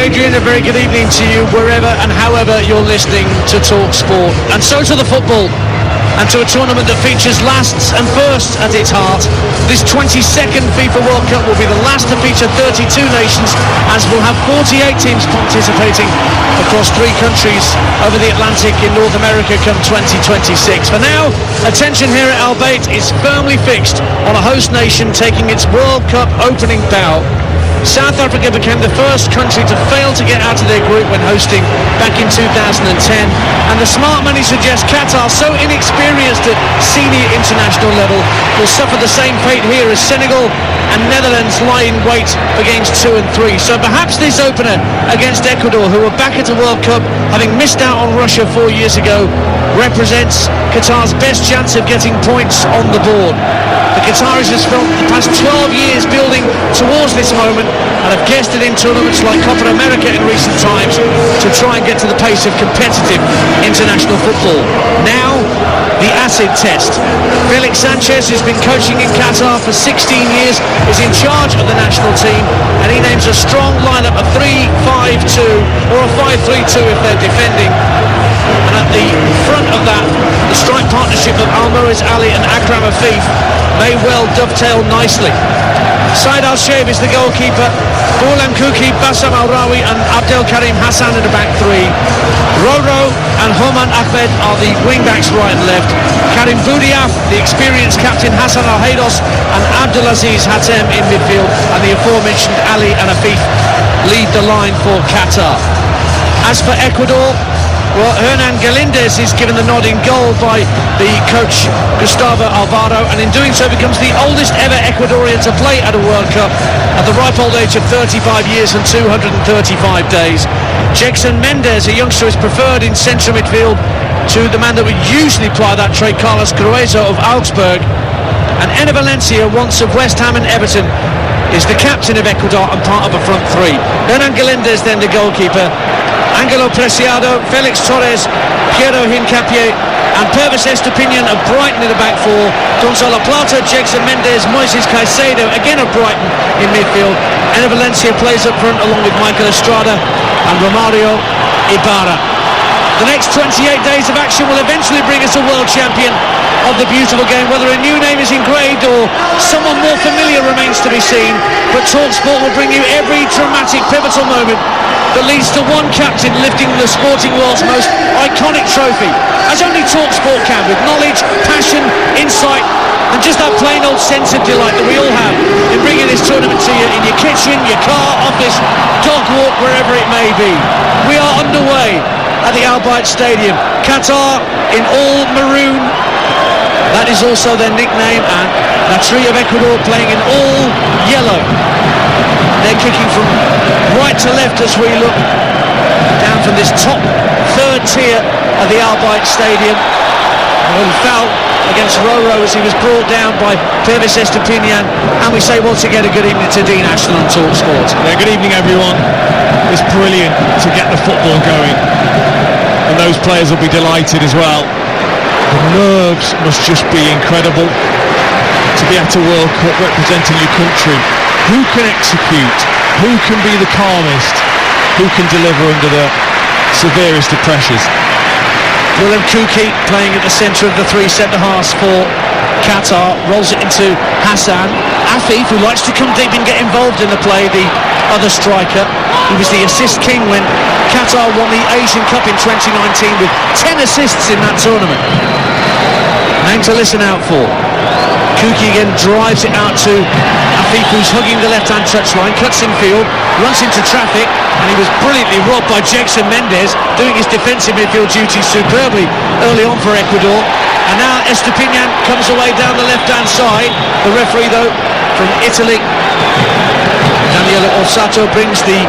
Adrian, a very good evening to you wherever and however you're listening to Talk Sport. And so to the football, and to a tournament that features lasts and firsts at its heart. This 22nd FIFA World Cup will be the last to feature 32 nations, as we'll have 48 teams participating across 3 countries over the Atlantic in North America come 2026. For now, attention here at Al Bayt is firmly fixed on a host nation taking its World Cup opening bow. South Africa became the first country to fail to get out of their group when hosting back in 2010, and the smart money suggests Qatar, so inexperienced at senior international level, will suffer the same fate here as Senegal and Netherlands lie in wait for games 2 and 3. So perhaps this opener against Ecuador, who were back at the World Cup having missed out on Russia 4 years ago, represents Qatar's best chance of getting points on the board. The Qataris have spent the past 12 years building towards this moment and have guested in tournaments like Copa America in recent times to try and get to the pace of competitive international football. Now, the acid test. Felix Sanchez, who's been coaching in Qatar for 16 years, is in charge of the national team, and he names a strong lineup of 3-5-2 or a 5-3-2 if they're defending. And at the front of that, the strike partnership of Almoez Ali and Akram Afif may well dovetail nicely. Said Al-Shaib is the goalkeeper, Bourlam Kouki, Bassam Al-Rawi and Abdel Karim Hassan in the back 3. Roro and Homan Ahmed are the wing-backs right and left. Karim Boudiaf, the experienced captain Hassan Al-Haydos and Abdulaziz Hatem in midfield, and the aforementioned Ali and Afif lead the line for Qatar. As for Ecuador, well, Hernan Galindez is given the nod in goal by the coach Gustavo Alvaro, and in doing so becomes the oldest ever Ecuadorian to play at a World Cup at the ripe old age of 35 years and 235 days. Jackson Mendes, a youngster, is preferred in central midfield to the man that would usually ply that trade, Carlos Gruezo of Augsburg. And Enner Valencia, once of West Ham and Everton, is the captain of Ecuador and part of a front 3. Hernan Galindez then the goalkeeper. Angelo Preciado, Felix Torres, Piero Hincapié and Pervis Estepinian of Brighton in the back 4. Gonzalo Plata, Jackson Mendes, Moises Caicedo, again of Brighton in midfield. Enner Valencia plays up front along with Michael Estrada and Romario Ibarra. The next 28 days of action will eventually bring us a world champion of the beautiful game. Whether a new name is engraved or someone more familiar remains to be seen, but TalkSport will bring you every dramatic, pivotal moment that leads to one captain lifting the sporting world's most iconic trophy, as only TalkSport can, with knowledge, passion, insight and just that plain old sense of delight that we all have in bringing this tournament to you in your kitchen, your car, office, dog walk, wherever it may be. We are underway at the Al Bayt Stadium. Qatar in all maroon, that is also their nickname, and La Tri of Ecuador playing in all yellow. They're kicking from right to left as we look down from this top 3rd tier of the Al Bayt Stadium. And foul against Roro as he was brought down by Pervis Estepinian. And we say once again a good evening to Dean Ashton on TalkSport. Yeah, good evening everyone. It's brilliant to get the football going, and those players will be delighted as well. The nerves must just be incredible to be at a World Cup representing your country. Who can execute? Who can be the calmest? Who can deliver under the severest of pressures? Bourlam Kouki playing at the centre of the 3 centre-halves for Qatar, rolls it into Hassan. Afif, who likes to come deep and get involved in the play, the other striker. He was the assist king when Qatar won the Asian Cup in 2019 with 10 assists in that tournament. Name to listen out for. Kouki again drives it out to Afif, who's hugging the left-hand touchline, cuts in field, runs into traffic, and he was brilliantly robbed by Jackson Mendes, doing his defensive midfield duties superbly early on for Ecuador. And now Estepinian comes away down the left-hand side. The referee, though, from Italy, Daniele Orsato, brings the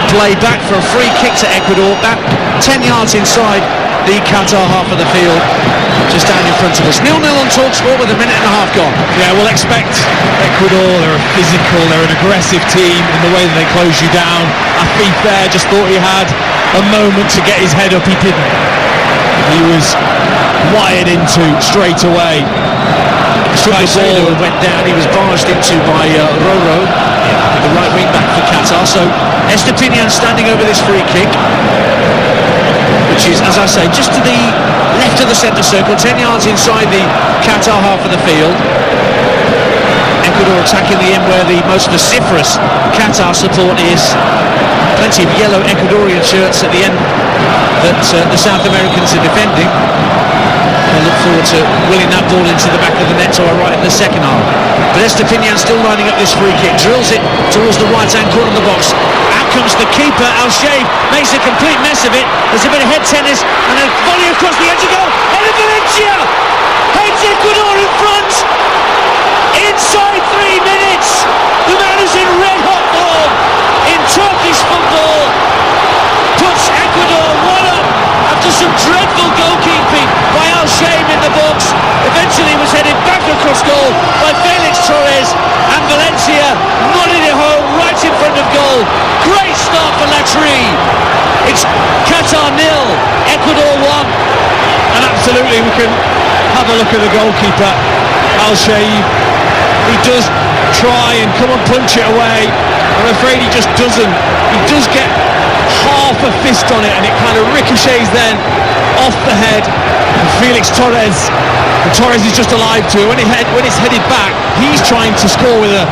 play back for a free kick to Ecuador, back 10 yards inside the Qatar half of the field, just down in front of us. 0-0 on TalkSport with a minute and a half gone. Yeah, we'll expect Ecuador. They're a physical, they're an aggressive team in the way that they close you down. Afif there just thought he had a moment to get his head up. He didn't. He was wired into straight away. Caicedo went down. He was barged into by Roro, the right wing back for Qatar. So Estepinian standing over this free kick, which is, as I say, just to the left of the centre circle, 10 yards inside the Qatar half of the field. Ecuador attacking the end where the most vociferous Qatar support is. Plenty of yellow Ecuadorian shirts at the end that the South Americans are defending. I look forward to willing that ball into the back of the net to our right in the second half. But Estepinian still lining up this free kick, drills it towards the right-hand corner of the box. Out comes the keeper, Al-Shaib, makes a complete mess of it. There's a bit of head tennis and a volley across the edge of goal. Eder Valencia heads Ecuador in front. Inside 3 minutes, the man who's in red-hot form in Turkish football puts Ecuador 1-up after some dreadful goalkeeping by Al-Shaib in the box. Eventually was headed back across goal by Felix Torres, and Valencia nodded it home right in front of goal. Great start for Latri. It's Qatar 0, Ecuador 1. And absolutely, we can have a look at the goalkeeper, Al-Shaib. He does try and come and punch it away. I'm afraid he just doesn't. He does get half a fist on it, and it kind of ricochets then off the head of Felix Torres. And Torres is just alive to it. When it's headed back, he's trying to score with a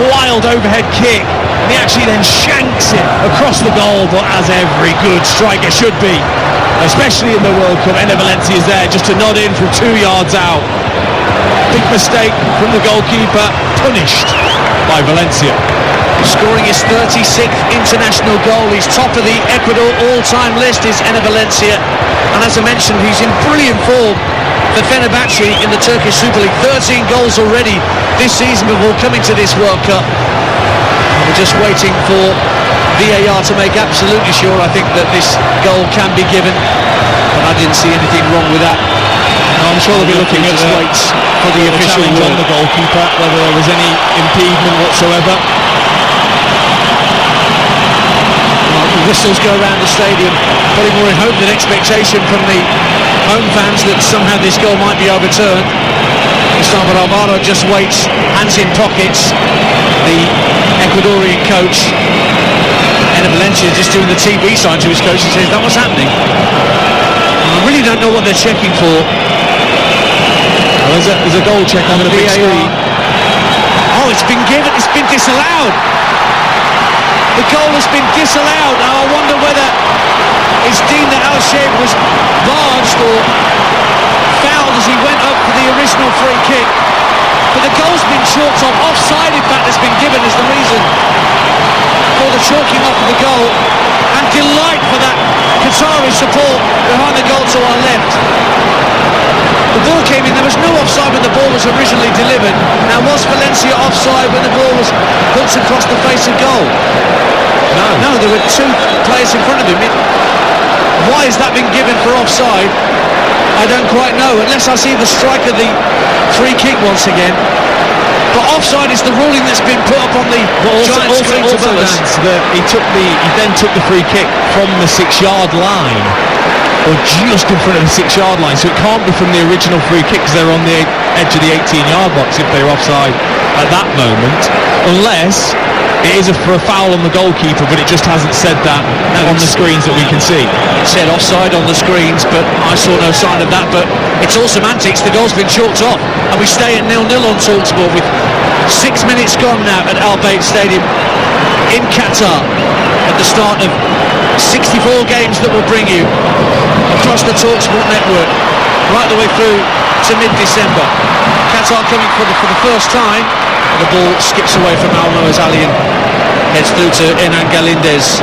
wild overhead kick, and he actually then shanks it across the goal. But as every good striker should be, especially in the World Cup, Eder Valencia is there just to nod in from 2 yards out. Big mistake from the goalkeeper, punished by Valencia. Scoring his 36th international goal. He's top of the Ecuador all-time list, is Eder Valencia. And as I mentioned, he's in brilliant form for Fenerbahce in the Turkish Super League. 13 goals already this season before coming to this World Cup. And we're just waiting for VAR to make absolutely sure, I think, that this goal can be given. But I didn't see anything wrong with that. I'm sure they'll be looking at for the official challenge on the goalkeeper, whether there was any impediment whatsoever. Whistles go around the stadium, putting more in hope than expectation from the home fans that somehow this goal might be overturned. Gustavo Alvaro just waits, hands in pockets. The Ecuadorian coach, Eder Valencia, just doing the TV sign to his coach and says, "That what's happening?" I really don't know what they're checking for. Well, there's a goal check on the big screen. Oh, it's been given, it's been disallowed. The goal has been disallowed. Now I wonder whether it's deemed that Al-Shaib was barged or fouled as he went up for the original free kick. But the goal's been chalked off. Offside, in fact, has been given as the reason for the chalking off of the goal. And delight for that Qatari support behind the goal to our left. The ball came in, there was no offside when the ball was originally delivered. Now, was Valencia offside when the ball was hooked across the face of goal? No, there were two players in front of him. Why has that been given for offside? I don't quite know, unless I see the strike of the free kick once again. But offside is the ruling that's been put up on the giant screen to us. He then took the free kick from the 6-yard line, or just in front of the 6-yard line, so it can't be from the original free kick because they're on the edge of the 18-yard box if they're offside at that moment, unless it is for a foul on the goalkeeper, but it just hasn't said that on the screens that we can see. It said offside on the screens, but I saw no sign of that. But it's all semantics. The goal's been chalked off, and we stay at 0-0 on TalkSport with 6 minutes gone now at Al Bayt Stadium in Qatar at the start of 64 games that will bring you across the TalkSport network right the way through to mid-December. Qatar coming for the first time. The ball skips away from Almoez Ali and heads through to Enan Galindez,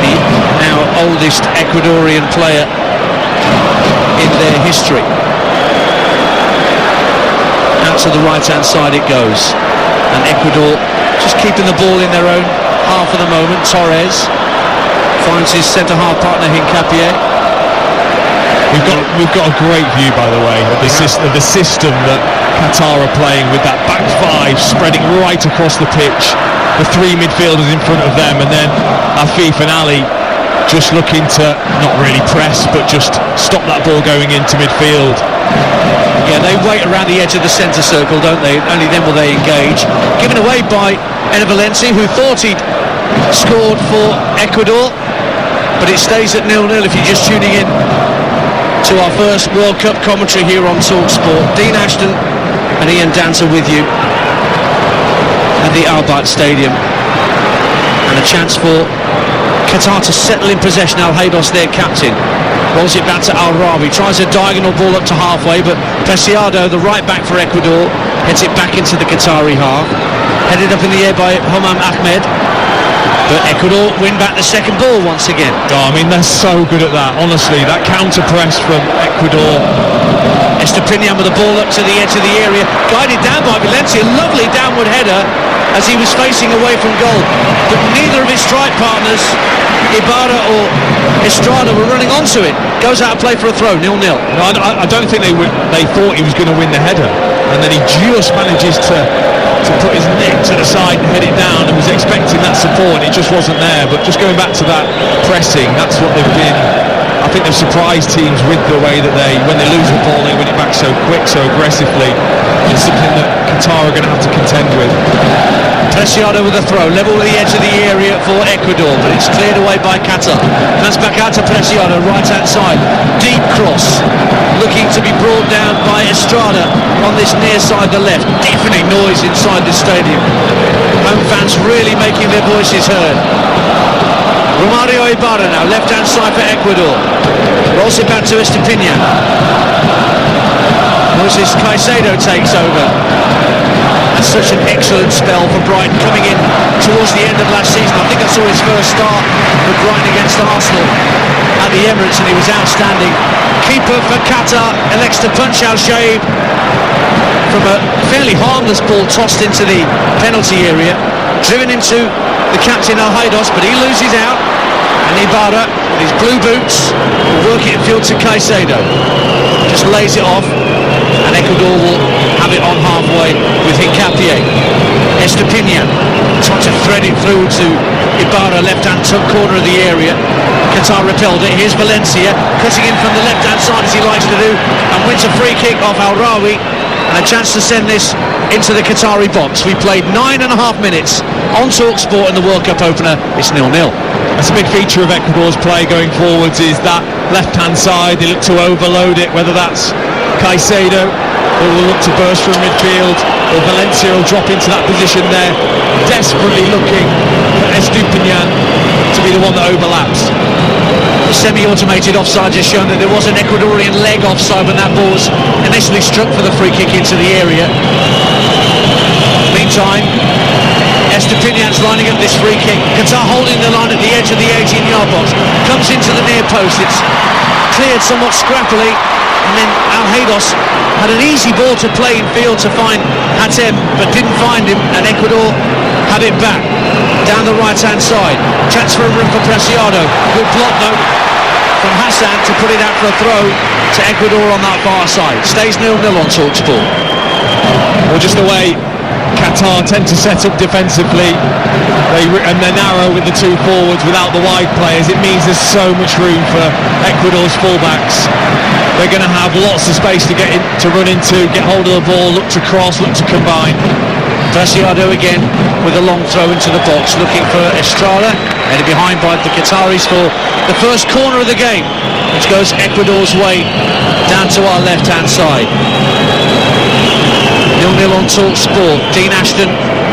the now oldest Ecuadorian player in their history. Out to the right-hand side it goes, and Ecuador just keeping the ball in their own half at the moment. Torres finds his centre-half partner Hincapié. We've got a great view, by the way, of the system that Qatar are playing, with that back five spreading right across the pitch, the three midfielders in front of them, and then Afif and Ali just looking to not really press, but just stop that ball going into midfield. Yeah, they wait around the edge of the centre circle, don't they? Only then will they engage. Given away by Ena Valencia, who thought he'd scored for Ecuador, but it stays at 0-0 if you're just tuning in to our first World Cup commentary here on TalkSport. Dean Ashton and Ian Dancer with you at the Al Bayt Stadium, and a chance for Qatar to settle in possession. Al Haydos, their captain, rolls it back to Al Rawi, tries a diagonal ball up to halfway, but Preciado, the right back for Ecuador, heads it back into the Qatari half, headed up in the air by Homam Ahmed, but Ecuador win back the second ball once again. Oh, I mean, they're so good at that, honestly. That counter press from Ecuador. Estepinian with the ball up to the edge of the area, guided down by Valencia, lovely downward header as he was facing away from goal, but neither of his strike partners, Ibarra or Estrada, were running onto it. Goes out of play for a throw, 0-0. No, I don't think they thought he was going to win the header, and then he just manages to put his neck to the side and head it down, and was expecting that support, and it just wasn't there. But just going back to that pressing, that's what they've been. I think they've surprised teams with the way that when they lose the ball, they win it back so quick, so aggressively. It's something that Qatar are going to have to contend with. Preciado with a throw, level with the edge of the area for Ecuador, but it's cleared away by Qatar. Comes back out to Preciado, right hand side, deep cross, looking to be brought down by Estrada on this near side, the left. Deafening noise inside the stadium. Home fans really making their voices heard. Romario Ibarra now, left hand side for Ecuador, rolls it back to Estepinian. Moses Caicedo takes over. That's such an excellent spell for Brighton, coming in towards the end of last season. I think I saw his first start with Brighton against Arsenal at the Emirates, and he was outstanding. Keeper for Qatar elects to punch Al Shaib from a fairly harmless ball tossed into the penalty area, driven into the captain Al Haydos, but he loses out, and Ibarra with his blue boots will work it in field to Caicedo, just lays it off, and Ecuador will have it on halfway with Hincapié. Estepinian trying to thread it through to Ibarra, left hand top corner of the area. Qatar repelled it. Here's Valencia cutting in from the left hand side as he likes to do, and wins a free kick off Al Rawi, and a chance to send this into the Qatari box. We played 9.5 minutes on TalkSport in the World Cup opener. It's 0-0. That's a big feature of Ecuador's play going forwards, is that left hand side. They look to overload it, whether that's Caicedo, who will look to burst from midfield, or Valencia will drop into that position there, desperately looking for Estepinian to be the one that overlaps. The semi-automated offside has shown that there was an Ecuadorian leg offside when that ball was initially struck for the free kick into the area. Meantime, Estepinian's lining up this free kick. Qatar holding the line at the edge of the 18-yard box. Comes into the near post. It's cleared somewhat scrappily, and then Al Haydos had an easy ball to play in field to find Hatem, but didn't find him, and Ecuador had it back down the right hand side. Chance for a room for Preciado. Good block though from Hassan to put it out for a throw to Ecuador on that far side. Stays 0-0 on TalkSport. Well, just the way Qatar tend to set up defensively, and they're narrow with the two forwards without the wide players. It means there's so much room for Ecuador's fullbacks. They're going to have lots of space to get in, to run into, get hold of the ball, look to cross, look to combine. Preciado again with a long throw into the box, looking for Estrada, headed behind by the Qataris for the first corner of the game, which goes Ecuador's way down to our left hand side. 0-0 on TalkSport. Dean Ashton,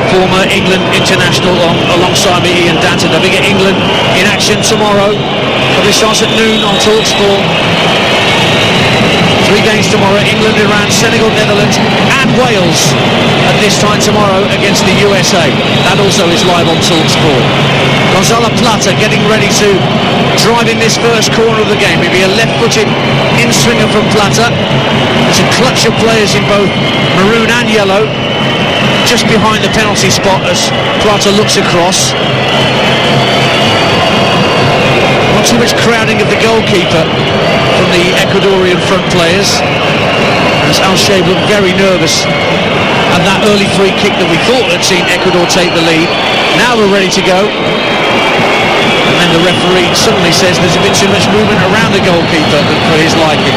former England international, alongside me, Ian Danton. Don't forget England in action tomorrow. Probably starts at noon on TalkSport. 3 games tomorrow: England, Iran, Senegal, Netherlands and Wales at this time tomorrow against the USA. That also is live on TalkSport. Gonzalo Plata getting ready to drive in this first corner of the game. Maybe a left-footed in-swinger from Plata. There's a clutch of players in both maroon and yellow just behind the penalty spot as Plata looks across. Not too much crowding of the goalkeeper from the Ecuadorian front players, as Al Shaib looked very nervous at that early free kick that we thought had seen Ecuador take the lead. Now we're ready to go, and then then the referee suddenly says there's a bit too much movement around the goalkeeper for his liking.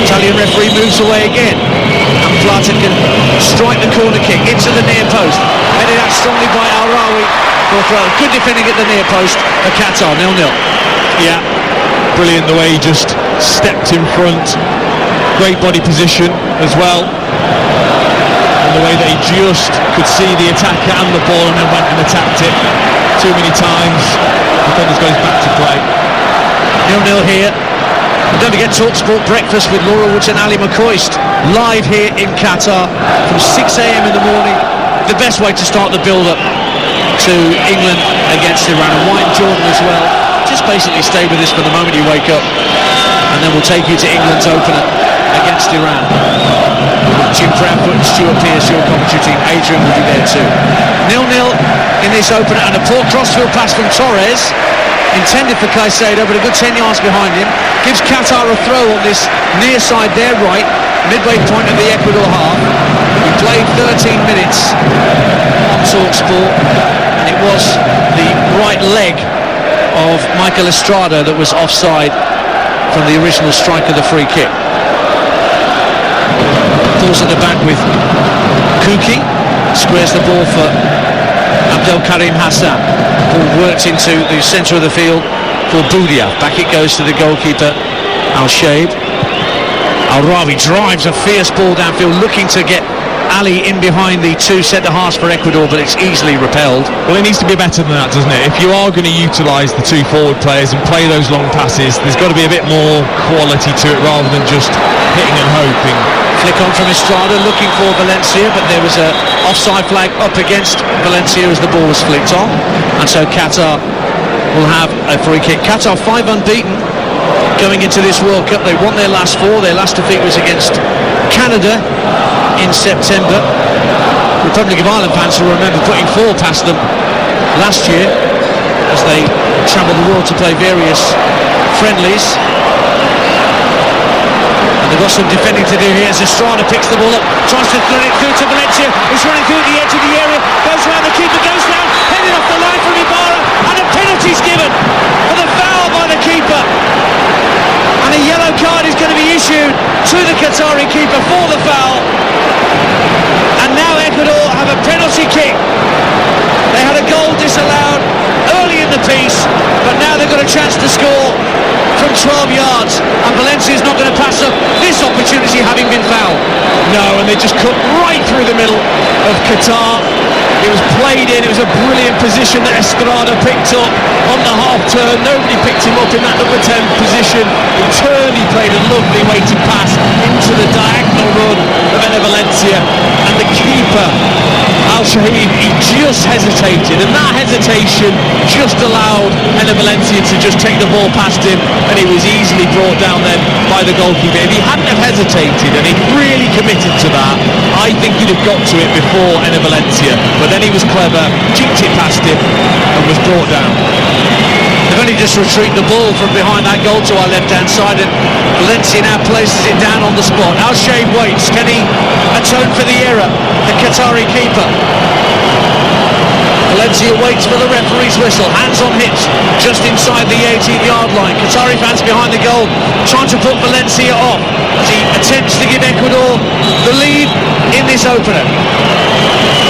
Italian referee moves away again, and Plata can strike the corner kick into the near post, headed out strongly by Al-Rawi for a throw. Good defending at the near post for Qatar, 0-0. Yeah, brilliant the way he just stepped in front, great body position as well, and the way that he just could see the attacker and the ball and then went and attacked it. Too many times defenders got his back to play. 0-0 here. And don't forget TalkSport Breakfast with Laura Woods and Ali McCoist, live here in Qatar from 6 a.m. in the morning. The best way to start the build-up to England against Iran. And White and Jordan as well. Just basically stay with us for the moment you wake up, and then we'll take you to England's opener against Iran. Jim Proudfoot and Stuart Pearce, your commentary team. Adrian will be there too. 0-0 in this opener, and a poor crossfield pass from Torres, intended for Caicedo, but a good 10 yards behind him, gives Qatar a throw on this near side, their right, midway point of the Ecuador half. We played 13 minutes on TalkSport, and it was the right leg of Michael Estrada that was offside from the original strike of the free kick. Pulls at the back with Kuki, squares the ball for Abdel Karim Hassan. Ball worked into the centre of the field for Boudia. Back it goes to the goalkeeper Al-Shaib. Al-Rawi drives a fierce ball downfield, looking to get Ali in behind the two centre-halves for Ecuador, but it's easily repelled. Well, it needs to be better than that, doesn't it? If you are going to utilise the two forward players and play those long passes, there's got to be a bit more quality to it rather than just hitting and hoping. Flick on from Estrada, looking for Valencia, but there was a offside flag up against Valencia as the ball was flicked on, and so Qatar will have a free kick. Qatar 5 unbeaten going into this World Cup. They won their last 4. Their last defeat was against Canada in September. Republic of Ireland fans will remember putting 4 past them last year as they travelled the world to play various friendlies. And they've got some defending to do here as Estrada picks the ball up, tries to throw it through to Valencia. He's running through at the edge of the area, goes round the keeper, goes down, headed off the line from Ibarra, and a penalty's given for the foul by the keeper. And a yellow card is going to be issued to the Qatari keeper for the foul. And now Ecuador have a penalty kick. They had a goal disallowed early in the piece, but now they've got a chance to score from 12 yards, and Valencia's not going to pass up this opportunity having been fouled. No, and they just cut right through the middle of Qatar. It was played in, it was a brilliant position that Estrada picked up on the half turn. Nobody picked him up in that number 10 position. In turn, he played a lovely weighted pass into the diagonal run of Enner Valencia, and the keeper Al-Shaib, he just hesitated, and that hesitation just allowed Enner Valencia to just take the ball past him, and he was easily brought down then by the goalkeeper. If he hadn't have hesitated and he'd really committed to that, I think he'd have got to it before Enner Valencia, but then he was clever, chipped it past him and was brought down. They've only just retrieved the ball from behind that goal to our left-hand side, and Valencia now places it down on the spot. Al-Shaib waits. Can he atone for the error? The Qatari keeper. Valencia waits for the referee's whistle. Hands on hips, just inside the 18-yard line. Qatari fans behind the goal, trying to put Valencia off as he attempts to give Ecuador the lead in this opener.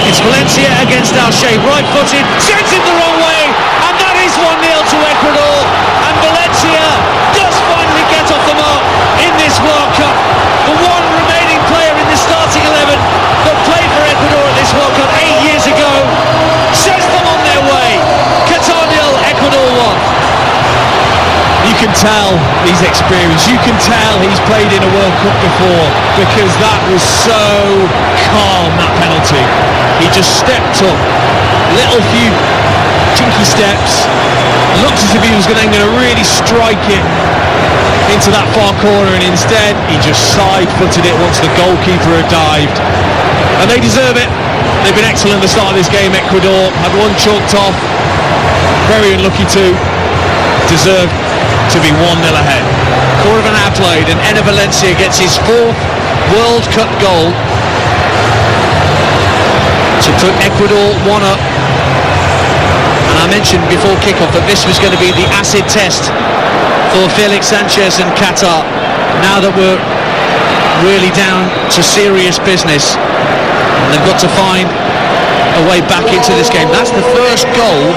It's Valencia against Al-Shaib, right-footed, sends him the wrong way, and that is 1-0 to Ecuador. And Valencia does finally get off the mark in this World Cup. The one remaining player in the starting 11 that played for Ecuador at this World Cup 8 years ago sends them on their way. Qatar 0, Ecuador 1. You can tell he's experienced, you can tell he's played in a World Cup before, because that was so calm, that penalty. He just stepped up, little few chinky steps, looked as if he was going to really strike it into that far corner, and instead he just side-footed it once the goalkeeper had dived. And they deserve it. They've been excellent at the start of this game. Ecuador had one chalked off, very unlucky too, deserved to be 1-0 ahead. Quarter of an hour played, and Enner Valencia gets his 4th World Cup goal to put Ecuador 1 up. And I mentioned before kickoff that this was going to be the acid test for Felix Sanchez and Qatar. Now that we're really down to serious business, and they've got to find a way back into this game. That's the first goal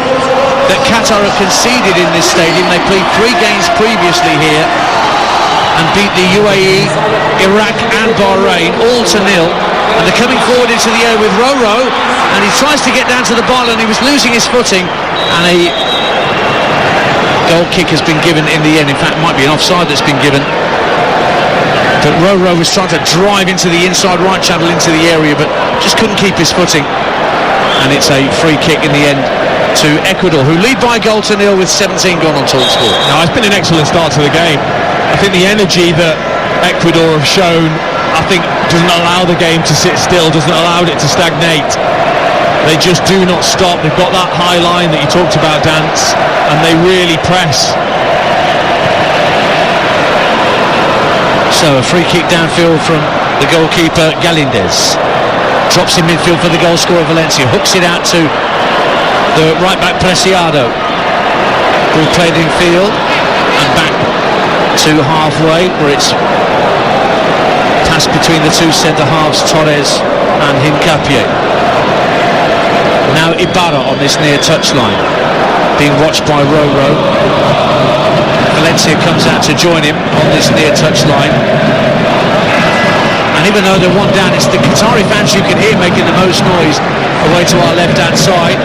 that Qatar have conceded in this stadium. They played 3 games previously here and beat the UAE, Iraq and Bahrain all to 0. And they're coming forward into the air with Roro, and he tries to get down to the ball, and he was losing his footing, and a goal kick has been given in the end. In fact, it might be an offside that's been given. But Roro was trying to drive into the inside right channel into the area, but just couldn't keep his footing. And it's a free kick in the end to Ecuador, who lead by a goal to 0 with 17 gone on TalkSport. Now, it's been an excellent start to the game. I think the energy that Ecuador have shown, I think, doesn't allow the game to sit still, doesn't allow it to stagnate. They just do not stop. They've got that high line that you talked about, Dance, and they really press. So a free kick downfield from the goalkeeper Galindez. Drops in midfield for the goal scorer Valencia. Hooks it out to the right back Preciado. Ball played in field and back to halfway, where it's passed between the 2 centre halves, Torres and Hincapié. Now Ibarra on this near touchline, being watched by Roro. Valencia comes out to join him on this near touchline. And even though they're 1 down, it's the Qatari fans you can hear making the most noise away to our left-hand side.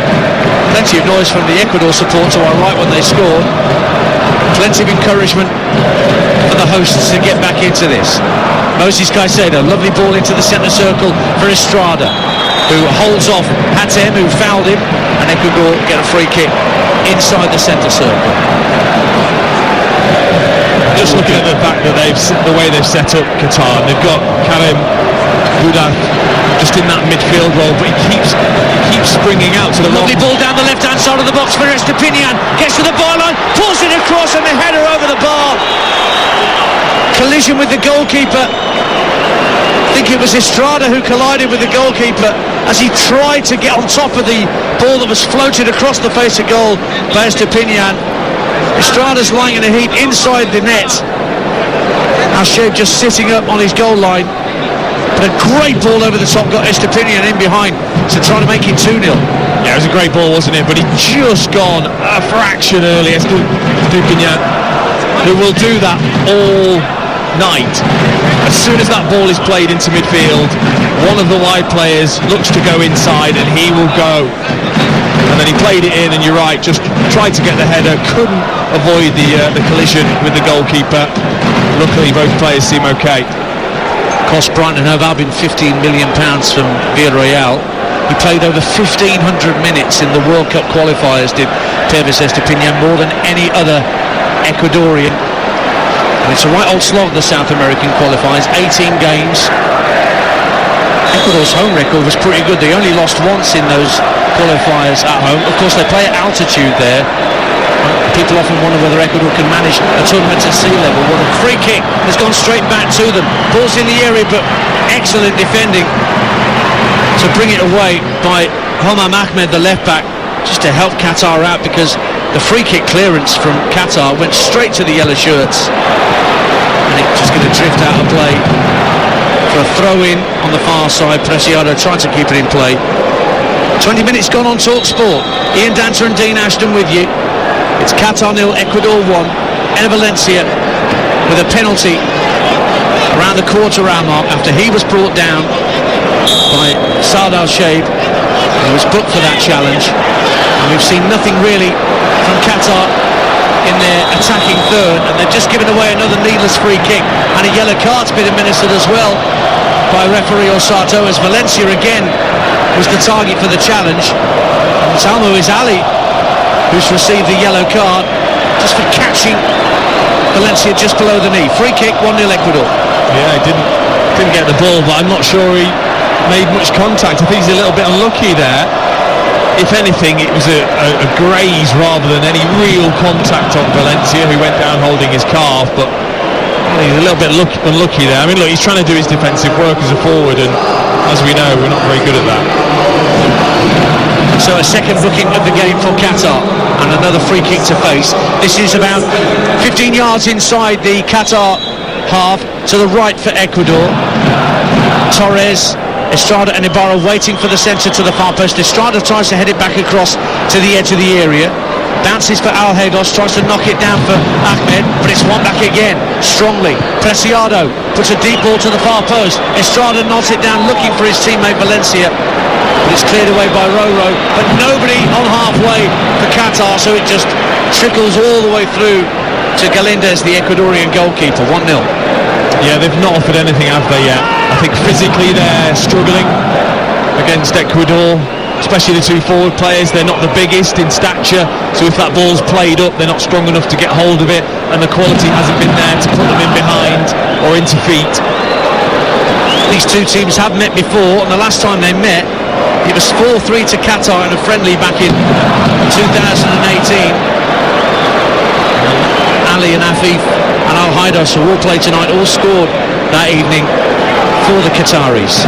Plenty of noise from the Ecuador support to our right when they scored. Plenty of encouragement for the hosts to get back into this. Moses Caicedo, lovely ball into the centre circle for Estrada, who holds off Hatem, who fouled him, and Ecuador get a free kick inside the centre circle. Just looking at the fact that the way they've set up Qatar, they've got Karim Boudath just in that midfield role, but he keeps springing out to the lovely ball down the left-hand side of the box for Estepinian, gets to the byline, pulls it across, and the header over the bar. Collision with the goalkeeper. I think it was Estrada who collided with the goalkeeper as he tried to get on top of the ball that was floated across the face of goal by Estepinian. Estrada's lying in a heap inside the net. Al-Shaib just sitting up on his goal line. But a great ball over the top got Estepinian in behind to try to make it 2-0. Yeah, it was a great ball, wasn't it? But he'd just gone a fraction early. Estepinian, who will do that all night. As soon as that ball is played into midfield, one of the wide players looks to go inside and he will go. And then he played it in, and you're right, just tried to get the header, couldn't avoid the collision with the goalkeeper. Luckily both players seem okay. Cost Brighton and Hove Albion £15 million from Villarreal. He played over 1,500 minutes in the World Cup qualifiers, did Tevez Estepinian, more than any other Ecuadorian. And it's a right old slog, the South American qualifiers, 18 games. Ecuador's home record was pretty good. They only lost once in those qualifiers at home. Of course, they play at altitude there. People often wonder whether Ecuador can manage a tournament at sea level. Well, the free kick has gone straight back to them. Ball's in the area, but excellent defending to bring it away by Homam Ahmed, the left back, just to help Qatar out, because the free kick clearance from Qatar went straight to the yellow shirts, and it's just going to drift out of play for a throw-in on the far side. Preciado trying to keep it in play. 20 minutes gone on TalkSport. Ian Danter and Dean Ashton with you. It's Qatar 0, Ecuador 1. Enner Valencia with a penalty around the quarter-hour mark after he was brought down by Saad Al-Shaib, who was booked for that challenge. And we've seen nothing really from Qatar in their attacking third, and they've just given away another needless free kick, and a yellow card's been administered as well by referee Osato, as Valencia again was the target for the challenge. And it's Almoez Ali who's received the yellow card just for catching Valencia just below the knee. Free kick, 1-0 Ecuador. Yeah, he didn't get the ball, but I'm not sure he made much contact. I think he's a little bit unlucky there. If anything, it was a graze rather than any real contact on Valencia, who went down holding his calf, but he's a little bit unlucky there. I mean, look, he's trying to do his defensive work as a forward, and as we know, we're not very good at that. So a second booking of the game for Qatar, and another free kick to face. This is about 15 yards inside the Qatar half, to the right for Ecuador. Torres, Estrada and Ibarra waiting for the centre to the far post. Estrada tries to head it back across to the edge of the area. Bounces for Alheidos, tries to knock it down for Ahmed, but it's won back again, strongly. Preciado puts a deep ball to the far post. Estrada nods it down, looking for his teammate Valencia, but it's cleared away by Roro. But nobody on halfway for Qatar, so it just trickles all the way through to Galindez, the Ecuadorian goalkeeper. 1-0. Yeah, they've not offered anything, have they, yet? I think physically they're struggling against Ecuador, especially the two forward players. They're not the biggest in stature, so if that ball's played up, they're not strong enough to get hold of it, and the quality hasn't been there to put them in behind or into feet. These two teams have met before, and the last time they met, it was 4-3 to Qatar in a friendly back in 2018. Ali and Afif and Alheidos, who all played tonight, all scored that evening for the Qataris.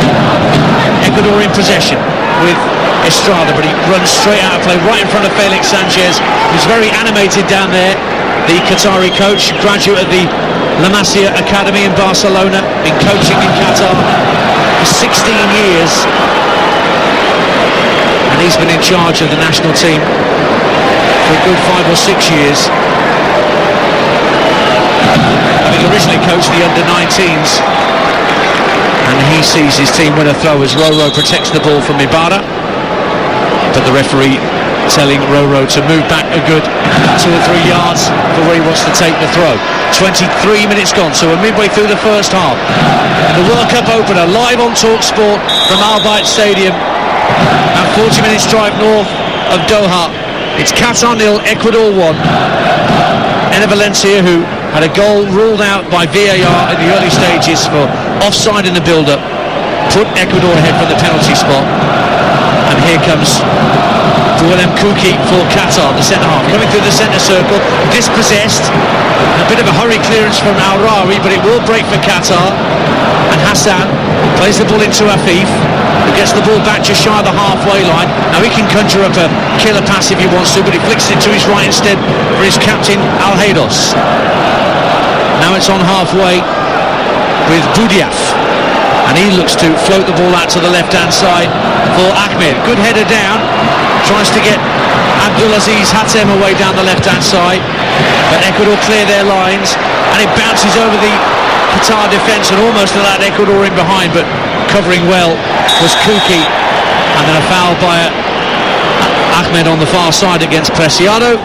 Ecuador in possession with Estrada, but he runs straight out of play right in front of Felix Sanchez, who's very animated down there. The Qatari coach, graduate of the La Masia Academy in Barcelona, been coaching in Qatar for 16 years, and he's been in charge of the national team for a good 5 or 6 years, having originally coached the under-19s. And he sees his team win a throw as Roro protects the ball from Ibarra, but the referee telling Roro to move back a good 2 or 3 yards for where he wants to take the throw. 23 minutes gone, so we're midway through the first half. The World Cup opener live on TalkSport from Al Bayt Stadium, about 40 minutes drive north of Doha. It's Qatar 0, Ecuador 1. Enner Valencia, who had a goal ruled out by VAR in the early stages for offside in the build-up, put Ecuador ahead from the penalty spot. And here comes Buelem Kuki for Qatar, the centre-half, coming through the centre circle, dispossessed. A bit of a hurry clearance from Al-Rawi, but it will break for Qatar. And Hassan plays the ball into Afif, who gets the ball back just shy of the halfway line. Now he can conjure up a killer pass if he wants to, but he flicks it to his right instead for his captain Alheidos. Now it's on halfway with Boudiaf, and he looks to float the ball out to the left-hand side for Ahmed. Good header down, tries to get Abdulaziz Hatem away down the left-hand side, but Ecuador clear their lines, and it bounces over the Qatar defence and almost allowed Ecuador in behind, but covering well was Kuki. And then a foul by Ahmed on the far side against Preciado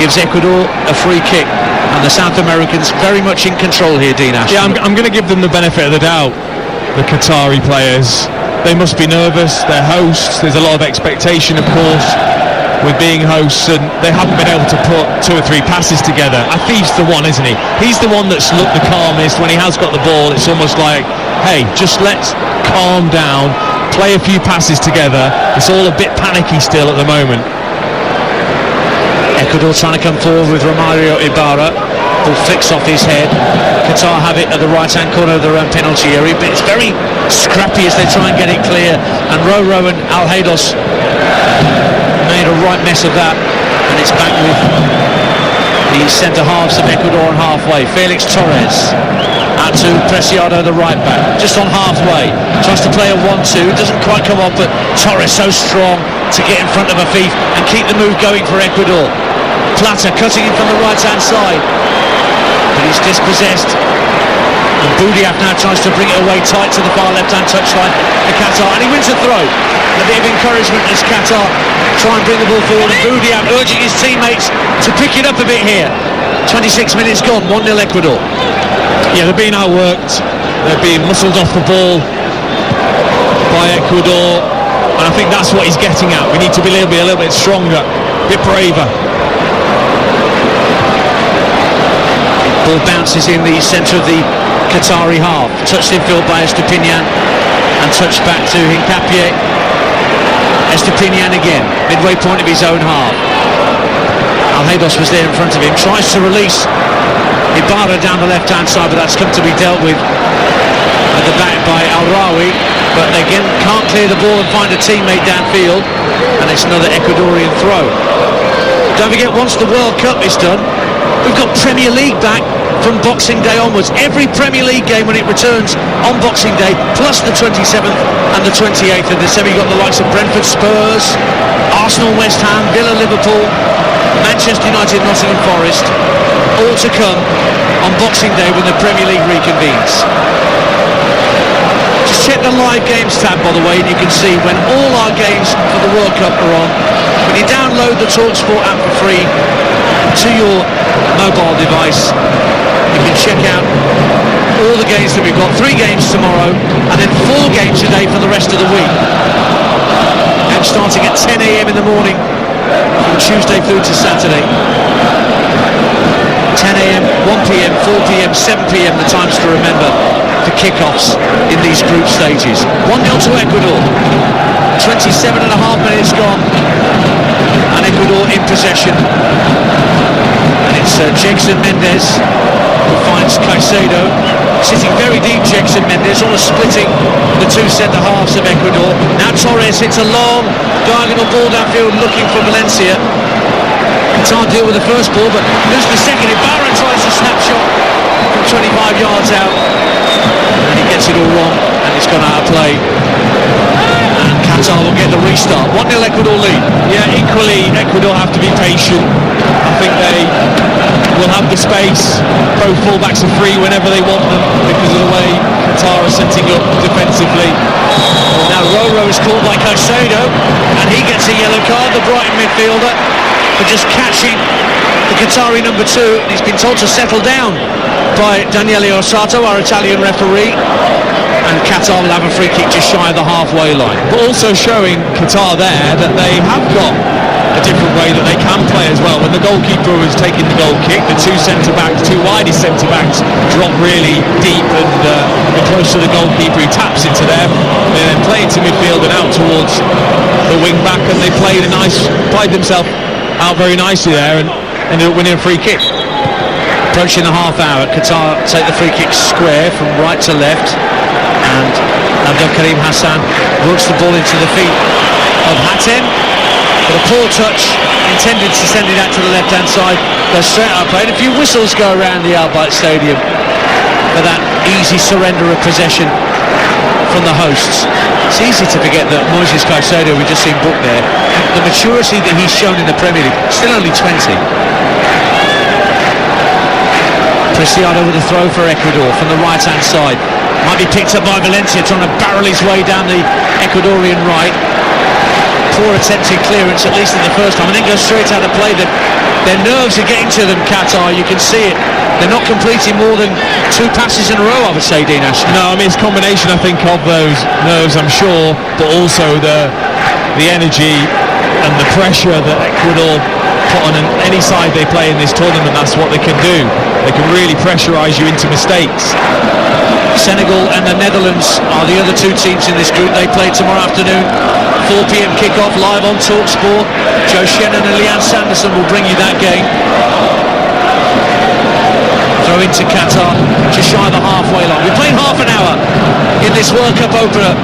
gives Ecuador a free kick, and the South Americans very much in control here, Dean Ashton. Yeah, I'm going to give them the benefit of the doubt, the Qatari players. They must be nervous, they're hosts, there's a lot of expectation, of course, with being hosts, and they haven't been able to put 2 or 3 passes together. Afif's the one, isn't he? He's the one that's looked the calmest. When he has got the ball, it's almost like, hey, just let's calm down, play a few passes together. It's all a bit panicky still at the moment. Ecuador trying to come forward with Romario Ibarra. Ball flicks off his head. Qatar have it at the right-hand corner of their own penalty area, but it's very scrappy as they try and get it clear. And Roro and Alheidos made a right mess of that, and it's back with the centre-halves of Ecuador on halfway. Felix Torres out to Preciado, the right-back, just on halfway. Tries to play a 1-2, doesn't quite come off, but Torres so strong to get in front of Afif and keep the move going for Ecuador. Plata cutting in from the right-hand side, but he's dispossessed, and Boudiaf now tries to bring it away tight to the far left-hand touchline for Qatar, and he wins the throw. And a bit of encouragement as Qatar try and bring the ball forward, and Boudiaf urging his teammates to pick it up a bit here. 26 minutes gone, 1-0 Ecuador. Yeah, they're being outworked, they're being muscled off the ball by Ecuador, and I think that's what he's getting at. We need to be a little bit stronger, a bit braver. Ball bounces in the centre of the Qatari half, touched in field by Estepinian, and touched back to Hincapié. Estepinian again, midway point of his own half. Alheidos was there in front of him, tries to release Ibarra down the left-hand side, but that's come to be dealt with at the back by Al-Rawi. but they again can't clear the ball and find a teammate downfield, and it's another Ecuadorian throw. Don't forget, once the World Cup is done, we've got Premier League back from Boxing Day onwards. Every Premier League game when it returns on Boxing Day, plus the 27th and the 28th of December. You've got the likes of Brentford, Spurs, Arsenal, West Ham, Villa, Liverpool, Manchester United, Nottingham Forest, all to come on Boxing Day when the Premier League reconvenes. Just check the live games tab, by the way, and you can see when all our games for the World Cup are on. When you download the TalkSport app for free to your mobile device, you can check out all the games that we've got. 3 games tomorrow, and then 4 games a day for the rest of the week. And starting at 10 a.m. in the morning from Tuesday through to Saturday. 10 a.m, 1 p.m, 4 p.m, 7 p.m, the times to remember for kickoffs in these group stages. 1-0 to Ecuador. 27 and a half minutes gone, and Ecuador in possession. And it's Jackson Mendes who finds Caicedo, sitting very deep. Jackson Mendes almost splitting the 2 centre halves of Ecuador. Now Torres hits a long diagonal ball downfield looking for Valencia. Can't deal with the first ball, but loses the second. Ibarra tries a snapshot from 25 yards out, and he gets it all wrong, and it's gone out of play. And Qatar will get the restart. 1-0 Ecuador lead. Yeah, equally, Ecuador have to be patient. I think they will have the space. Both fullbacks are free whenever they want them because of the way Qatar are setting up defensively. Now Roro is called by Caicedo, and he gets a yellow card, the Brighton midfielder, for just catching the Qatari number 2. And he's been told to settle down by Daniele Orsato, our Italian referee. And Qatar will have a free kick just shy of the halfway line. But also showing Qatar there that they have got a different way that they can play as well. When the goalkeeper was taking the goal kick, the 2 centre-backs, 2 widest centre-backs drop really deep and close to the goalkeeper. He taps it to them. They then play it to midfield and out towards the wing-back, and they played themselves out very nicely there and ended up winning a free kick. Approaching the half hour, Qatar take the free kick square from right to left, and Abdel Karim Hassan works the ball into the feet of Hatem, but a poor touch intended to send it out to the left hand side, goes straight out of play, and a few whistles go around the Al Bayt Stadium for that easy surrender of possession from the hosts. It's easy to forget that Moises Caicedo, we've just seen booked there, the maturity that he's shown in the Premier League, still only 20. Preciado with a throw for Ecuador from the right hand side. Might be picked up by Valencia, trying to barrel his way down the Ecuadorian right. Poor attempted clearance, at least in the first time, and then goes straight out of play. Their nerves are getting to them, Qatar, you can see it. They're not completing more than 2 passes in a row, I would say, Dean Ashton. No, I mean, it's a combination, I think, of those nerves, I'm sure, but also the energy and the pressure that Ecuador put on any side they play in this tournament. That's what they can do. They can really pressurise you into mistakes. Senegal and the Netherlands are the other 2 teams in this group. They play tomorrow afternoon, 4 p.m. kickoff, live on TalkSport. Joe Shannon and Leanne Sanderson will bring you that game. Throw into Qatar, just shy of the halfway line. We're playing half an hour in this World Cup opener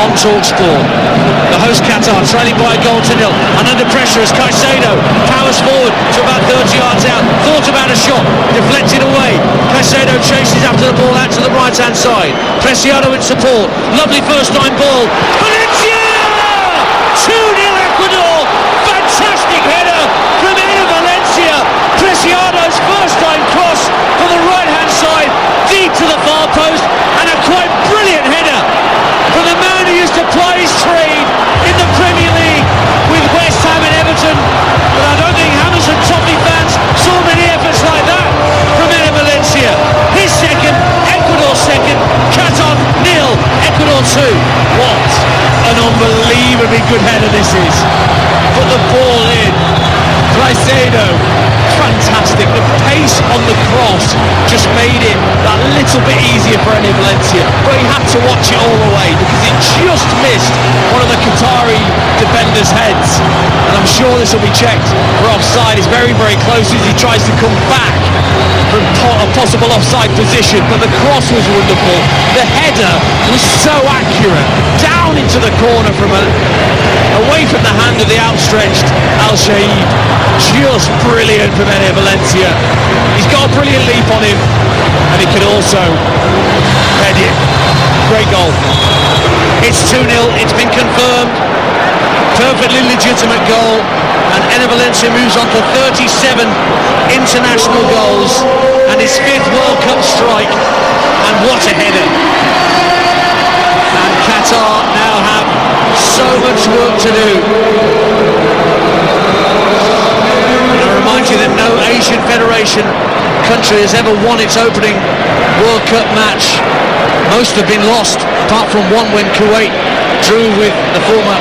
on TalkSport. The host Qatar trailing by a goal to 0, and under pressure as Caicedo powers forward to about 30 yards out. Thought about a shot, deflected away. Caicedo chases after the ball out to the right hand side. Preciado in support. Lovely first time ball. Valencia! 2-0 Ecuador. Fantastic header from Ener Valencia. Preciado's first time cross from the right hand side, deep to the far post, and a quite brilliant header from the man who used to ply his trade in the Premier League with West Ham and Everton. But I don't think Hammers and Toffee fans saw many efforts like that from Ener Valencia. His second, Ecuador second, Qatar 0, Ecuador 2. What an unbelievably good header this is. Put the ball in. Caicedo, fantastic. The space on the cross just made it that little bit easier for Ené Valencia, but he had to watch it all the way because it just missed one of the Qatari defenders' heads, and I'm sure this will be checked for offside. It's very, very close as he tries to come back from a possible offside position, but the cross was wonderful. The header was so accurate, down into the corner away from the hand of the outstretched Al Shaib. Just brilliant from Ené Valencia. He's got a brilliant leap on him, and he can also head it. Great goal. It's 2-0, it's been confirmed. Perfectly legitimate goal, and Ené Valencia moves on to 37 international goals and his 5th World Cup strike, and what a header. And Qatar now have so much work to do. And I remind you that no Asian Federation country has ever won its opening World Cup match. Most have been lost, apart from one when Kuwait drew with the former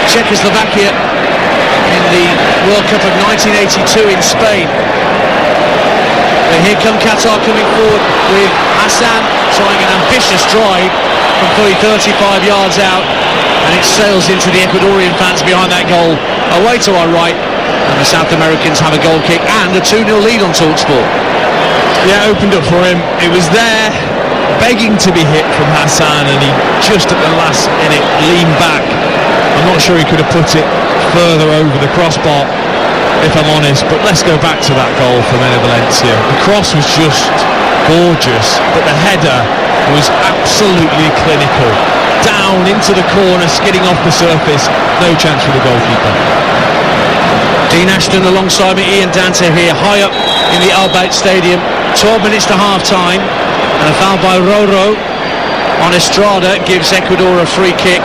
Czechoslovakia in the World Cup of 1982 in Spain. But here come Qatar coming forward with Hassan trying an ambitious drive from fully 35 yards out, and it sails into the Ecuadorian fans behind that goal. Away to our right, and the South Americans have a goal kick and a 2-0 lead on TalkSport. Yeah, opened up for him. It was there, begging to be hit from Hassan, and he just at the last minute leaned back. I'm not sure he could have put it further over the crossbar, if I'm honest, but let's go back to that goal from Ené Valencia. The cross was just gorgeous, but the header was absolutely clinical. Down into the corner, skidding off the surface, no chance for the goalkeeper. Dean Ashton alongside me, Ian Dante here, high up in the Al Bayt Stadium. 12 minutes to half-time, and a foul by Roro on Estrada gives Ecuador a free kick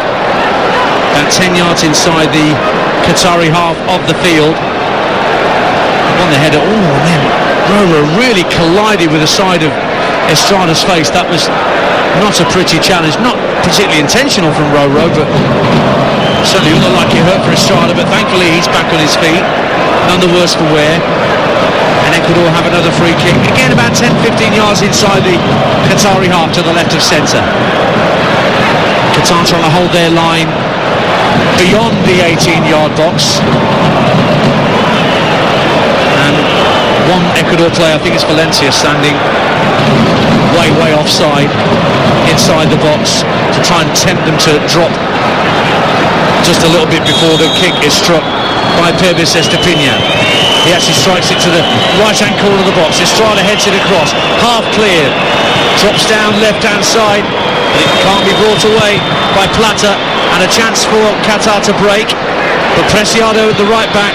about 10 yards inside the Qatari half of the field. On the header, and then Roro really collided with the side of Estrada's face. That was not a pretty challenge, not particularly intentional from Roro, but certainly looked like it hurt for Estrada, but thankfully he's back on his feet, none the worse for wear. And Ecuador have another free kick, again about 10-15 yards inside the Qatari half to the left of centre. Qatar trying to hold their line beyond the 18-yard box. And one Ecuador player, I think it's Valencia, standing way offside inside the box to try and tempt them to drop just a little bit before the kick is struck by Pervis Estepina. He actually strikes it to the right-hand corner of the box. Estrada heads it across, half cleared, drops down left-hand side, but it can't be brought away by Plata, and a chance for Qatar to break. But Preciado at the right back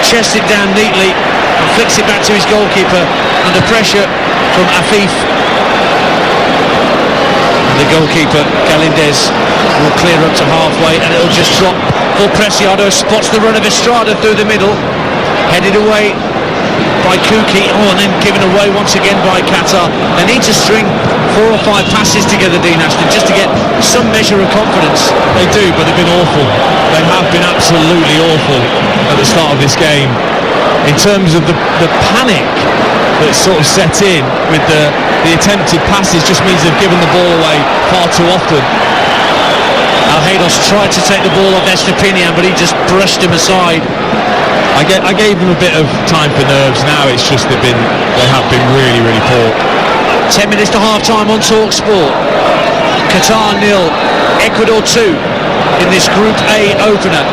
chests it down neatly and flicks it back to his goalkeeper under pressure from Afif. The goalkeeper, Galindez, will clear up to halfway, and it'll just drop for Preciado. Spots the run of Estrada through the middle, headed away by Kuki, and then given away once again by Qatar. They need to string 4 or 5 passes together, Dean Ashton, just to get some measure of confidence. They do, but they've been awful. They have been absolutely awful at the start of this game. In terms of the panic that sort of set in with the attempted passes, just means they've given the ball away far too often. Alheidos tried to take the ball off Estepinian, but he just brushed him aside. I gave them a bit of time for nerves. Now it's just they have been really poor. 10 minutes to half-time on TalkSport. Qatar 0, Ecuador 2 in this Group A opener.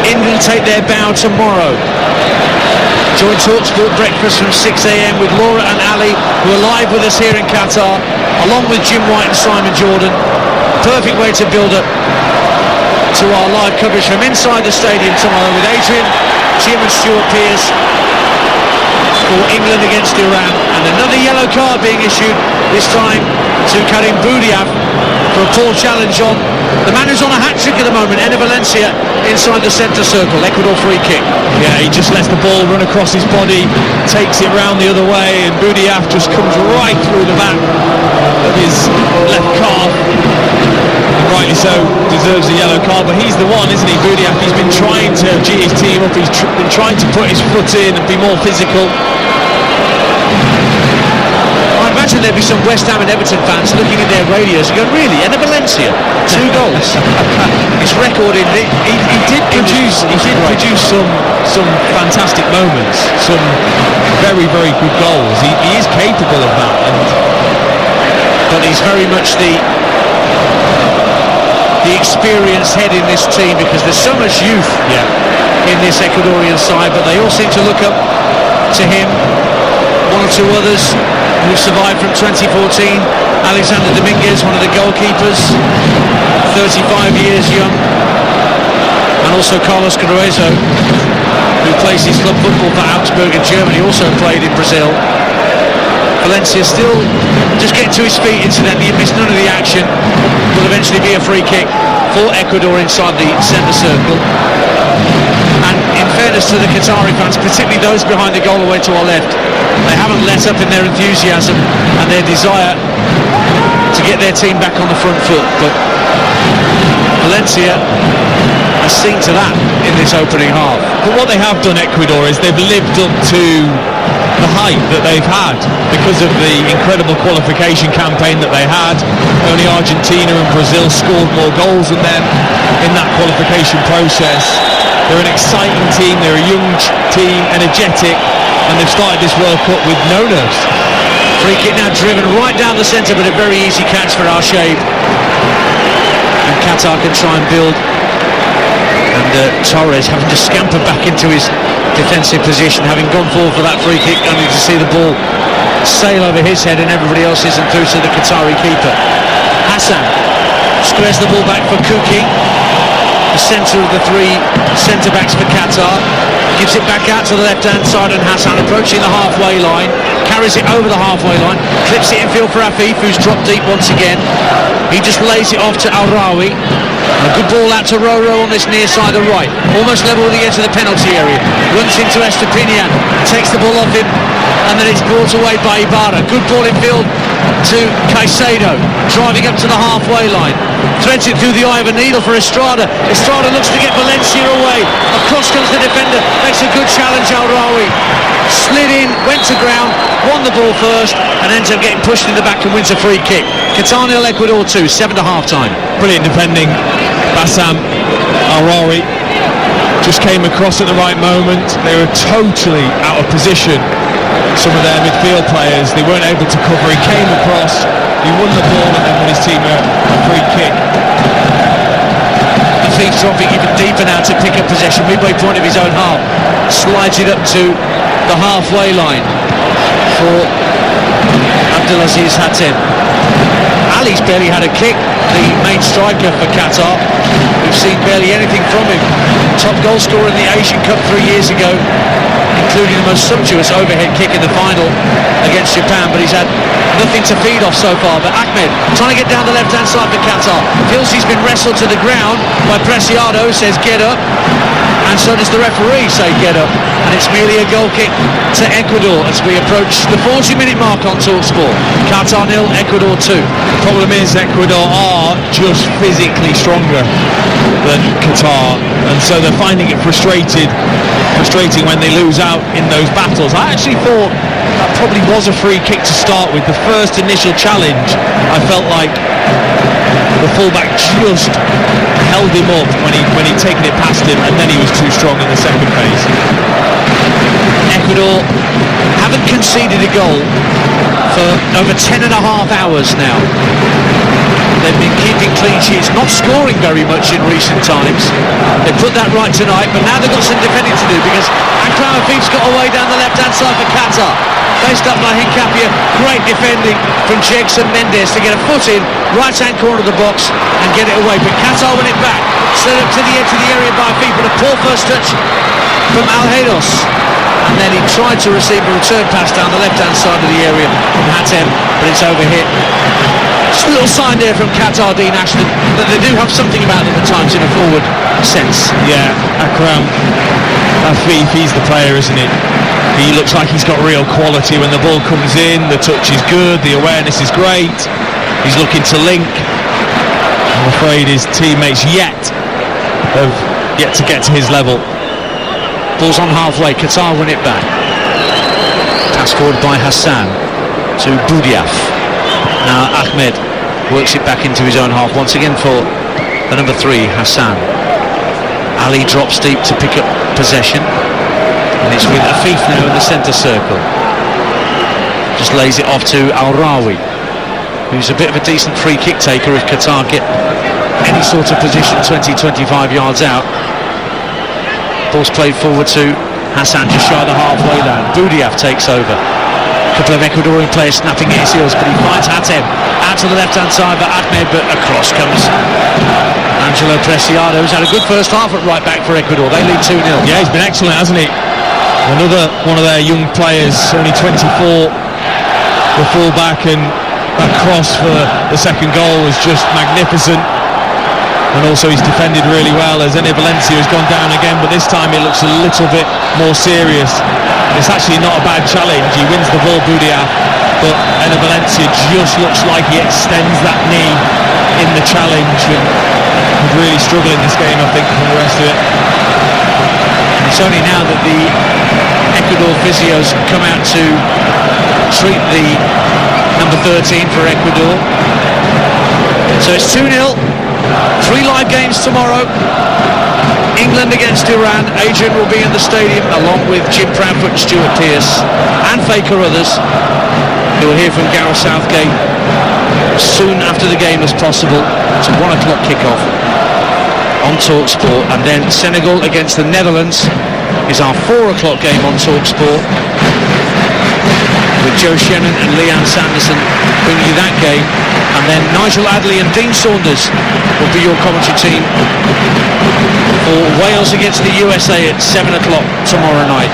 England take their bow tomorrow. Join TalkSport breakfast from 6 a.m. with Laura and Ali, who are live with us here in Qatar, along with Jim White and Simon Jordan. Perfect way to build up to our live coverage from inside the stadium tomorrow with Adrian, Jim and Stuart Pearce for England against Iran. And another yellow card being issued, this time to Karim Boudiaf for a poor challenge on the man who's on a hat-trick at the moment, Ené Valencia, inside the centre circle. Ecuador free kick. Yeah, he just lets the ball run across his body, takes it round the other way, and Boudiaf just comes right through the back of his left calf. And rightly so, deserves a yellow card, but he's the one, isn't he, Boudiaf? He's been trying to G his team up, he's been trying to put his foot in and be more physical. imagine there'd be some West Ham and Everton fans looking in their radios and going, really, Enner Valencia, 2 goals. His record in he did produce some fantastic moments, some very, very good goals. He is capable of that, but he's very much the experienced head in this team, because there's so much youth in this Ecuadorian side, but they all seem to look up to him. 1 or 2 others who survived from 2014. Alexander Dominguez, one of the goalkeepers, 35 years young, and also Carlos Gruezo, who plays his club football for Augsburg in Germany, also played in Brazil. Valencia still just getting to his feet, incidentally. He missed none of the action. Will eventually be a free kick for Ecuador inside the centre circle. And in fairness to the Qatari fans, particularly those behind the goal away to our left, they haven't let up in their enthusiasm and their desire to get their team back on the front foot. But Valencia has seen to that in this opening half. But what they have done, Ecuador, is they've lived up to the hype that they've had because of the incredible qualification campaign that they had. Only Argentina and Brazil scored more goals than them in that qualification process. They're an exciting team, they're a young team, energetic, and they've started this World Cup with no nerves. Free kick now driven right down the centre, but a very easy catch for Al-Shaib. And Qatar can try and build. And Torres having to scamper back into his defensive position, having gone forward for that free kick, only to see the ball sail over his head and everybody else isn't through to the Qatari keeper. Hassan squares the ball back for Kuki, the centre of the 3 centre-backs for Qatar. Gives it back out to the left-hand side, and Hassan approaching the halfway line, carries it over the halfway line, clips it in field for Afif, who's dropped deep once again. He just lays it off to Al-Rawi. A good ball out to Roro on this near side of right, almost level with the edge of the penalty area. Runs into Estepinian, takes the ball off him, and then it's brought away by Ibarra. Good ball in field to Caicedo, driving up to the halfway line. Threads it through the eye of a needle for Estrada. Estrada looks to get Valencia away. Across comes the defender, makes a good challenge. Al-Rawi slid in, went to ground, won the ball first, and ends up getting pushed in the back and wins a free kick. Qatar 0, Ecuador 2, 7 to half time. Brilliant defending. Bassam Al-Rawi just came across at the right moment. They were totally out of position, some of their midfield players. They weren't able to cover. He came across, he won the ball, and then won his team a free kick. Afif dropping even deeper now to pick up possession, midway point of his own half. Slides it up to the halfway line for Abdulaziz Hatem. Ali's barely had a kick, the main striker for Qatar. We've seen barely anything from him. Top goal scorer in the Asian Cup 3 years ago, including the most sumptuous overhead kick in the final against Japan, but he's had nothing to feed off so far. But Ahmed trying to get down the left-hand side for Qatar. Feels he's been wrestled to the ground by Preciado, says get up, and so does the referee say get up, and it's merely a goal kick to Ecuador as we approach the 40-minute mark on TalkSport. Qatar 0, Ecuador 2. The problem is Ecuador are just physically stronger than Qatar, and so they're finding it frustrating when they lose out in those battles. I actually thought that probably was a free kick to start with. The first initial challenge, I felt like the fullback just held him up when he'd taken it past him, and then he was too strong in the second phase. Ecuador haven't conceded a goal for over 10 and a half hours now. They've been keeping clean sheets, not scoring very much in recent times. They put that right tonight, but now they've got some defending to do, because Akram Afif's got away down the left-hand side for Qatar. Faced up by Hincapie, great defending from Jegson Mendes to get a foot in, right-hand corner of the box and get it away. But Qatar win it back, set up to the edge of the area by Afif, but a poor first touch from Alheiros. And then he tried to receive a return pass down the left-hand side of the area from Hatem, but it's overhit. Just a little sign there from Qatar, Dean Ashton, that they do have something about them at times in a forward sense. Yeah, Akram Afif, he's the player, isn't he? He looks like he's got real quality when the ball comes in. The touch is good, the awareness is great. He's looking to link. I'm afraid his teammates have yet to get to his level. Ball's on halfway, Qatar win it back. Pass forward by Hassan. to Boudiaf. Now Ahmed works it back into his own half once again for the number 3, Hassan. Ali drops deep to pick up possession, and it's with Afif now in the centre circle. Just lays it off to Al-Rawi, who's a bit of a decent free kick taker if Qatar get any sort of position 20-25 yards out. Ball's played forward to Hassan, just shy of the halfway line. Boudiaf takes over. A couple of Ecuadorian players snapping at his heels, but he finds Hatem out to the left-hand side for Ahmed, but across comes Angelo Preciado, who's had a good first half at right back for Ecuador. They lead 2-0. Yeah, he's been excellent, hasn't he? Another one of their young players, only 24, the full-back, and that cross for the second goal was just magnificent. And also he's defended really well, as Enner Valencia has gone down again, but this time it looks a little bit more serious. It's actually not a bad challenge. He wins the ball, Boudiaf, but Enner Valencia just looks like he extends that knee in the challenge, and would really struggle in this game, I think, from the rest of it. And it's only now that the Ecuador physios come out to treat the number 13 for Ecuador. So it's 2-0. 3 live games tomorrow. England against Iran. Adrian will be in the stadium along with Jim Proudfoot and Stuart Pearce and Faker others. You'll hear from Gareth Southgate soon after the game as possible. It's a 1 o'clock kickoff on TalkSport, and then Senegal against the Netherlands is our 4 o'clock game on TalkSport, with Joe Shannon and Leanne Sanderson bringing you that game, and then Nigel Adley and Dean Saunders will be your commentary team for Wales against the USA at 7 o'clock tomorrow night.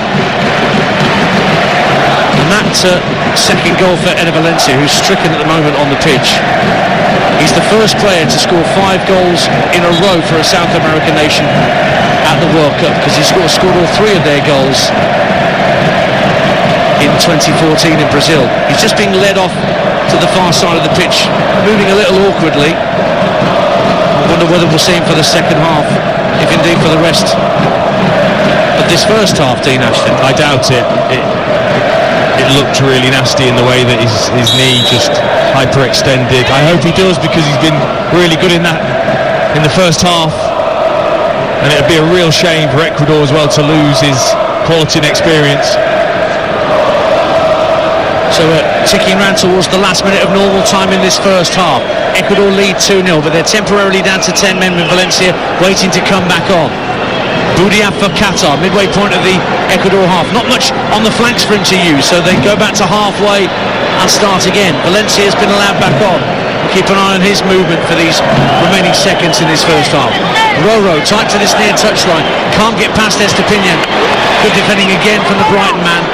And that second goal for Enner Valencia, who's stricken at the moment on the pitch. He's the first player to score 5 goals in a row for a South American nation at the World Cup, because he's scored all 3 of their goals in 2014 in Brazil. He's just being led off to the far side of the pitch, moving a little awkwardly. I wonder whether we'll see him for the second half, if indeed for the rest of this first half, Dean Ashton. I doubt it. It looked really nasty in the way that his knee just hyperextended. I hope he does, because he's been really good in the first half, and it'd be a real shame for Ecuador as well to lose his quality and experience. So ticking round towards the last minute of normal time in this first half. Ecuador lead 2-0, but they're temporarily down to 10 men with Valencia waiting to come back on. Boudiaf for Qatar, midway point of the Ecuador half. Not much on the flanks for him to use, so they go back to halfway and start again. Valencia has been allowed back on. Keep an eye on his movement for these remaining seconds in this first half. Roro tight to this near touchline, can't get past Estepinian. Good defending again from the Brighton man,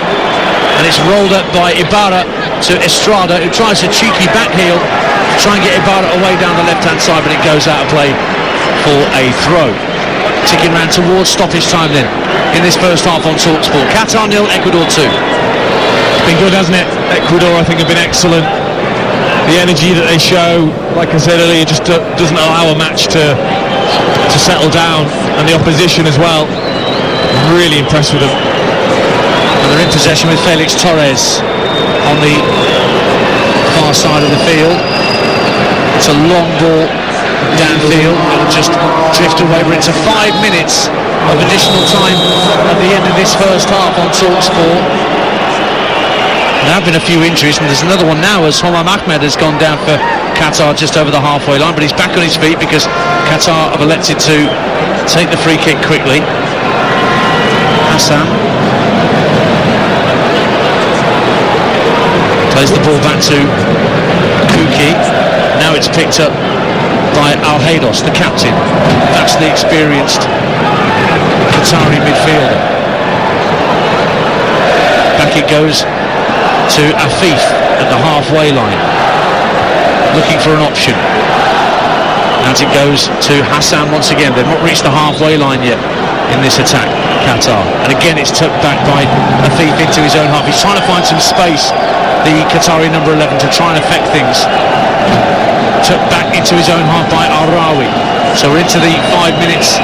and it's rolled up by Ibarra to Estrada, who tries a cheeky back heel to try and get Ibarra away down the left-hand side, but it goes out of play for a throw. Ticking round towards stoppage time then in this first half on TalkSport. Qatar 0, Ecuador 2. It's been good, hasn't it? Ecuador, I think, have been excellent. The energy that they show, like I said earlier, just doesn't allow a match to settle down, and the opposition as well. I'm really impressed with them. And they're in possession with Felix Torres on the far side of the field. It's a long ball downfield, it'll just drift away. We're into 5 minutes of additional time at the end of this first half on TalkSport. There have been a few injuries, and there's another one now as Homam Ahmed has gone down for Qatar just over the halfway line, but he's back on his feet because Qatar have elected to take the free kick quickly. Hassan plays the ball back to Kuki. Now it's picked up by Al-Haydos, the captain, vastly experienced Qatari midfielder. Back it goes to Afif at the halfway line, looking for an option. As it goes to Hassan once again. They've not reached the halfway line yet in this attack, Qatar. And again it's tucked back by Afif into his own half. He's trying to find some space, the Qatari number 11, to try and affect things. Tucked back into his own half by Al-Rawi. So we're into the 5 minutes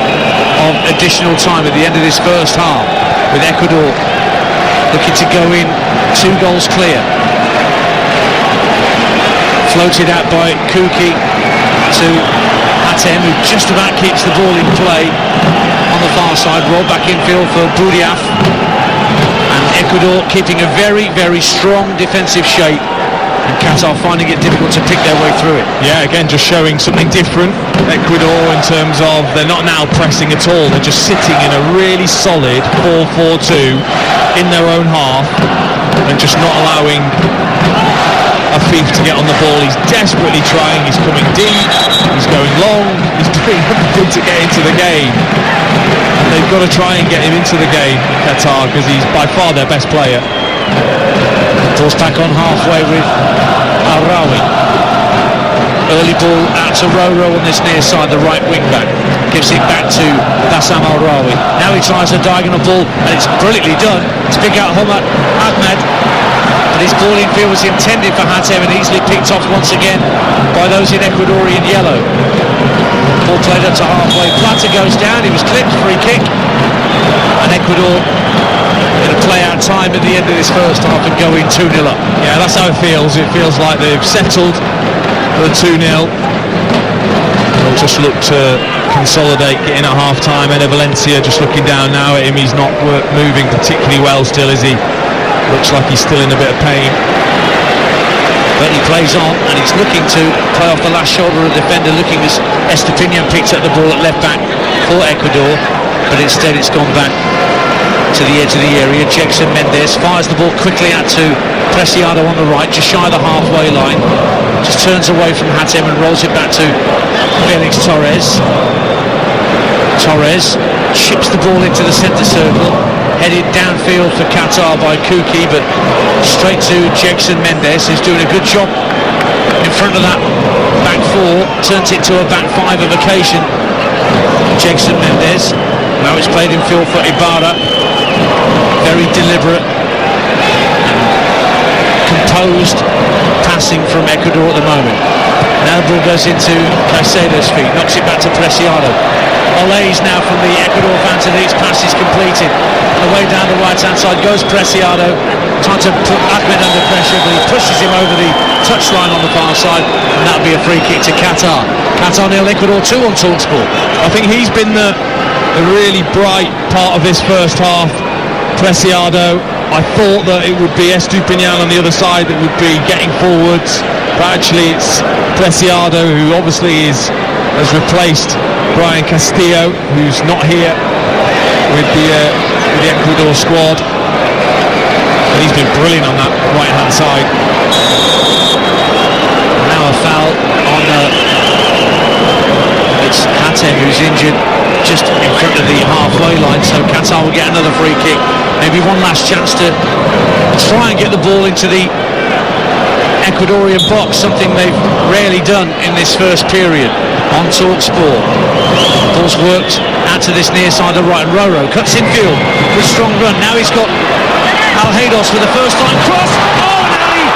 of additional time at the end of this first half, with Ecuador looking to go in 2 goals clear. Floated out by Kuki to Hatem, who just about keeps the ball in play on the far side. Roll back infield for Boudiaf. And Ecuador keeping a very, very strong defensive shape, and Qatar finding it difficult to pick their way through it. Yeah, again, just showing something different. Ecuador, in terms of they're not now pressing at all, they're just sitting in a really solid 4-4-2 in their own half and just not allowing Afif to get on the ball. He's desperately trying, he's coming deep, he's going long, he's doing everything to get into the game. And they've got to try and get him into the game, Qatar, because he's by far their best player. Falls back on halfway with Al-Rawi. Early ball out to Roro on this near side, the right wing back. Gives it back to Bassam Al-Rawi. Now he tries a diagonal ball, and it's brilliantly done to pick out Ahmad. But his ball in field was intended for Hatem and easily picked off once again by those in Ecuadorian yellow. Ball played up to halfway. Plata goes down, he was clipped, free kick. And Ecuador in a play-out time at the end of this first half and going 2-0 up. Yeah, that's how it feels. It feels like they've settled for the 2-0. They'll just look to consolidate, getting at half-time. Ene Valencia just looking down now at him. He's not moving particularly well still, is he? Looks like he's still in a bit of pain. But he plays on, and he's looking to play off the last shoulder of the defender, looking as Estepinian picks up the ball at left back for Ecuador, but instead it's gone back to the edge of the area. Jackson Mendes fires the ball quickly out to Preciado on the right, just shy of the halfway line. Just turns away from Hatem and rolls it back to Felix Torres. Torres chips the ball into the centre circle, headed downfield for Qatar by Kuki, but straight to Jackson Mendes, who's doing a good job in front of that back four. Turns it to a back five of occasion. Jackson Mendes. Now it's played in field for Ibarra. Very deliberate, composed passing from Ecuador at the moment. Now the ball goes into Caicedo's feet, knocks it back to Preciado. Olays now from the Ecuador fans, and his pass is completed. On the way down the right hand side goes Preciado, trying to put Ahmed under pressure, but he pushes him over the touchline on the far side, and that'll be a free kick to Qatar. Qatar 0, Ecuador 2 on TalkSport. I think he's been the really bright part of this first half, Preciado. I thought that it would be Estupinian on the other side that would be getting forwards, but actually it's Preciado who obviously has replaced Brian Castillo, who's not here with the Ecuador squad, and he's been brilliant on that right hand side. Now a foul on it's Hatem, who's injured just in front of the halfway line, so Qatar will get another free kick. Maybe one last chance to try and get the ball into the Ecuadorian box, something they've rarely done in this first period on TalkSport. Ball's worked out to this near side of the right, and Roro cuts infield with a strong run. Now he's got Al-Haydos for the first time. Cross! Oh, and Ali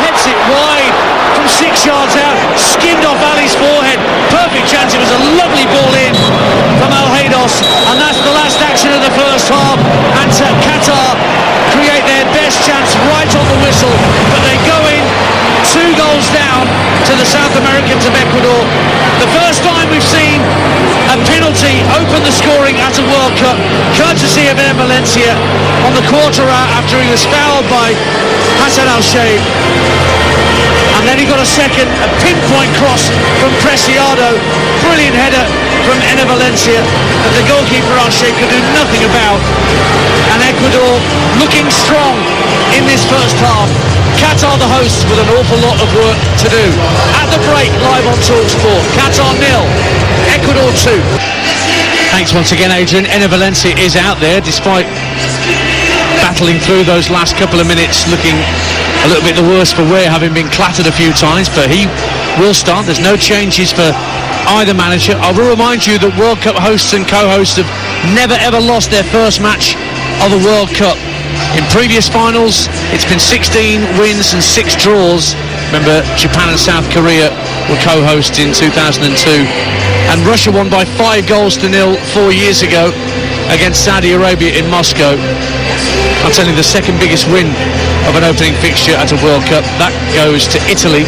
heads it wide from 6 yards out, skinned off Ali's forehead. Perfect chance. It was a lovely ball in from Al-Haydos, and that's the last action of the first half. And Qatar create their best chance right on the whistle, but they go in 2 goals down to the South Americans of Ecuador. The first time we've seen a penalty open the scoring at a World Cup, courtesy of Ene Valencia on the quarter hour after he was fouled by Hassan Al-Sheikh. And then he got a second, a pinpoint cross from Preciado. Brilliant header from Ene Valencia that the goalkeeper Al-Sheikh could do nothing about. And Ecuador looking strong in this first half. Qatar the hosts with an awful lot of work to do. At the break, live on TalkSport. Qatar 0, Ecuador 2. Thanks once again, Adrian. Ene Valencia is out there despite battling through those last couple of minutes, looking a little bit the worse for wear, having been clattered a few times, but he will start. There's no changes for either manager. I will remind you that World Cup hosts and co-hosts have never ever lost their first match of the World Cup. In previous finals, it's been 16 wins and 6 draws. Remember, Japan and South Korea were co-hosts in 2002, and Russia won by 5 goals to 0 4 years ago against Saudi Arabia in Moscow. I'll tell you, the second biggest win of an opening fixture at a World Cup, that goes to Italy,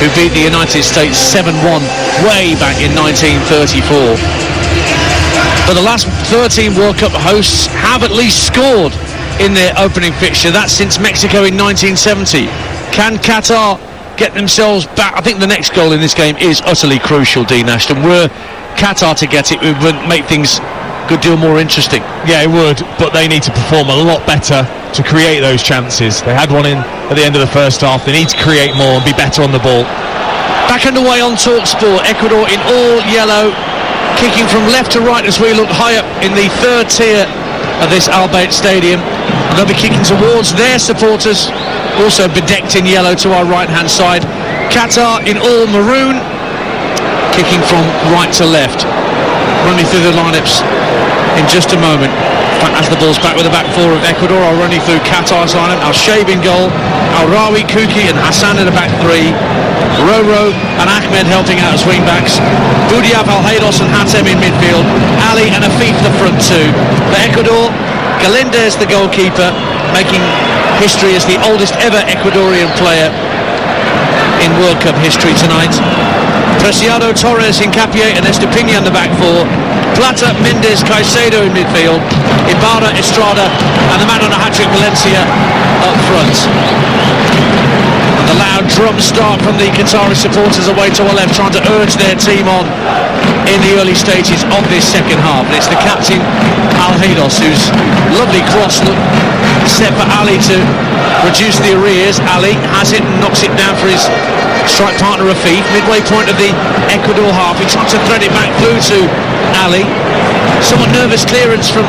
who beat the United States 7-1 way back in 1934. But the last 13 World Cup hosts have at least scored in their opening fixture. That's since Mexico in 1970. Can Qatar get themselves back? I think the next goal in this game is utterly crucial, Dean Ashton. Were Qatar to get it, it would make things a good deal more interesting. Yeah, it would, but they need to perform a lot better to create those chances. They had one in at the end of the first half. They need to create more and be better on the ball. Back underway on TalkSport. Ecuador in all yellow, kicking from left to right as we look high up in the third tier of this Al Bayt Stadium. And they'll be kicking towards their supporters, also bedecked in yellow to our right hand side. Qatar in all maroon, kicking from right to left. Running through the lineups in just a moment. As the ball's back with the back four of Ecuador, I'll run you through Qatar's lineup. Al-Shaib in goal, Al-Rawi, Kuki and Hassan in the back three. Roro and Ahmed helping out as wing backs. Boudiaf, Al-Haydos and Hatem in midfield. Ali and Afif the front two. For Ecuador, Galindez the goalkeeper, making history as the oldest ever Ecuadorian player in World Cup history tonight. Preciado, Torres, Hincapié and Estepina in the back four. Plata, Mendes, Caicedo in midfield. Ibarra, Estrada and the man on a hat-trick, Valencia, up front. And the loud drum start from the Qatari supporters away to our left, trying to urge their team on in the early stages of this second half. And it's the captain, Al-Haydos, whose lovely cross look set for Ali to reduce the arrears. Ali has it and knocks it down for his strike partner Afif. Midway point of the Ecuador half, he tries to thread it back through to Ali. Somewhat nervous clearance from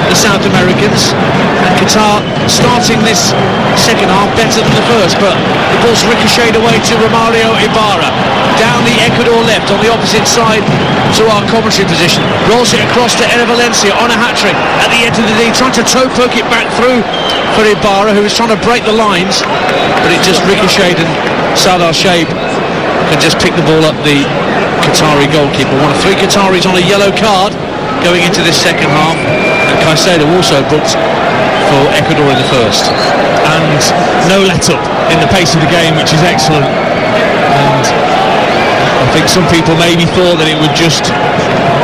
the South Americans, and Qatar starting this second half better than the first, but the ball's ricocheted away to Romario Ibarra down the Ecuador left on the opposite side to our commentary position, rolls it across to Eder Valencia on a hat-trick at the end of the D, trying to toe poke it back through for Ibarra, who was trying to break the lines, but it just ricocheted and Saad Al-Shaib can just pick the ball up, the Qatari goalkeeper. One of three Qataris on a yellow card going into this second half, and Caicedo also booked for Ecuador in the first. And no let-up in the pace of the game, which is excellent. And I think some people maybe thought that it would just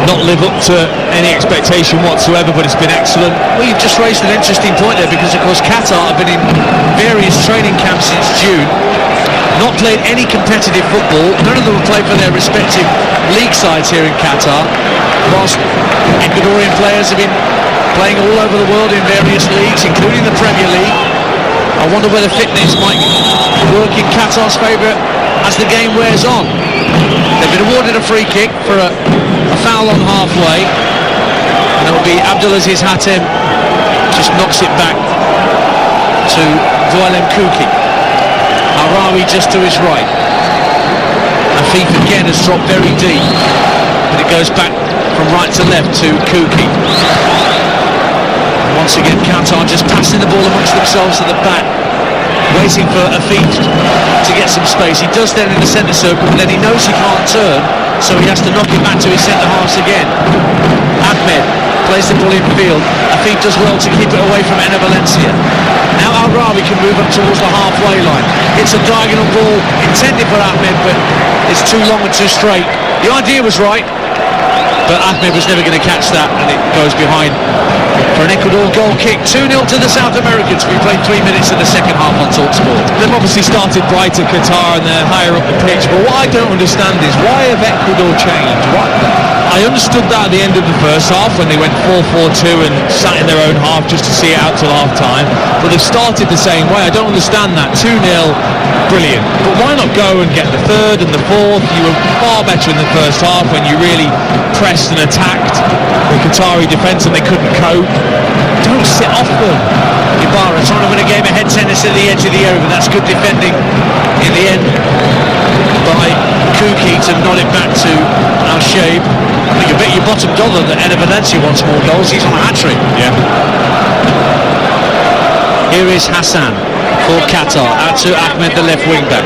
not live up to any expectation whatsoever, but it's been excellent. Well, you've just raised an interesting point there, because of course Qatar have been in various training camps since June, not played any competitive football. None of them have played for their respective league sides here in Qatar, whilst Ecuadorian players have been playing all over the world in various leagues, including the Premier League. I wonder whether fitness might work in Qatar's favour as the game wears on. They've been awarded a free kick for a foul on halfway, and it will be Abdulaziz Hatem just knocks it back to Voilem Kuki. Al-Rawi just to his right. Afif again has dropped very deep, but it goes back from right to left to Kuki. And once again Qatar just passing the ball amongst themselves at the back, waiting for Afif to get some space. He does then in the centre circle, but then he knows he can't turn, so he has to knock it back to his centre halves again. Ahmed plays the ball in field. Afif does well to keep it away from Eder Valencia. Now Al-Rawi can move up towards the halfway line. It's a diagonal ball intended for Ahmed, but it's too long and too straight. The idea was right, but Ahmed was never going to catch that, and it goes behind for an Ecuador goal kick. 2-0 to the South Americans. We played 3 minutes in the second half on TalkSport. They've obviously started brighter, Qatar, and they're higher up the pitch, but what I don't understand is, why have Ecuador changed? I understood that at the end of the first half when they went 4-4-2 and sat in their own half just to see it out till half time, but they've started the same way. I don't understand that. 2-0, brilliant, but why not go and get the third and the fourth? You were far better in the first half when you really pressed and attacked the Qatari defence and they couldn't cope. Don't sit off them. Ibarra trying to win a game of head tennis at the edge of the area, but that's good defending in the end by Kuki to nod it back to Al-Shaib. You bet your bottom dollar that Eder Valencia wants more goals. He's on a hat-trick. Yeah. Here is Hassan for Qatar, out to Ahmed, the left wing back.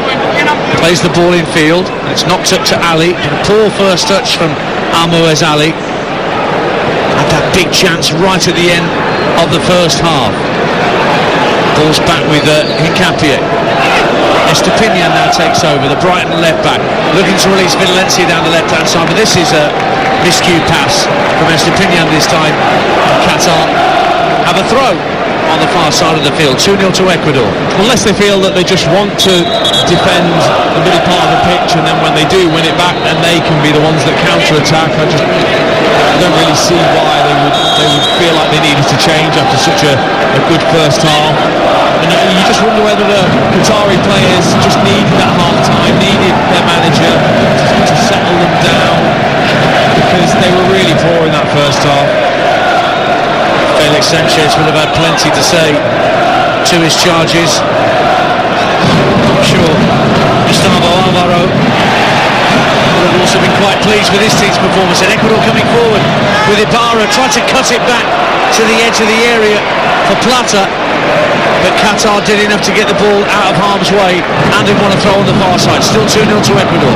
Plays the ball in field. It's knocked up to Ali. And a poor first touch from Almoez Ali. Had that big chance right at the end of the first half. Force back with Hincapié. Estepinian now takes over, the Brighton left back, looking to release Valencia down the left hand side, but this is a miscue pass from Estepinian this time. Qatar have a throw on the far side of the field, 2-0 to Ecuador. Unless they feel that they just want to defend the middle part of the pitch, and then when they do win it back, then they can be the ones that counter-attack. I don't really see why they would feel like they needed to change after such a good first half. And you just wonder whether the Qatari players just needed that half-time, needed their manager to settle them down, because they were really poor in that first half. Felix Sanchez will have had plenty to say to his charges. I'm sure Gustavo Alvaro will have also been quite pleased with his team's performance. And Ecuador coming forward with Ibarra, tried to cut it back to the edge of the area for Plata, but Qatar did enough to get the ball out of harm's way and didn't want to throw on the far side. Still 2-0 to Ecuador.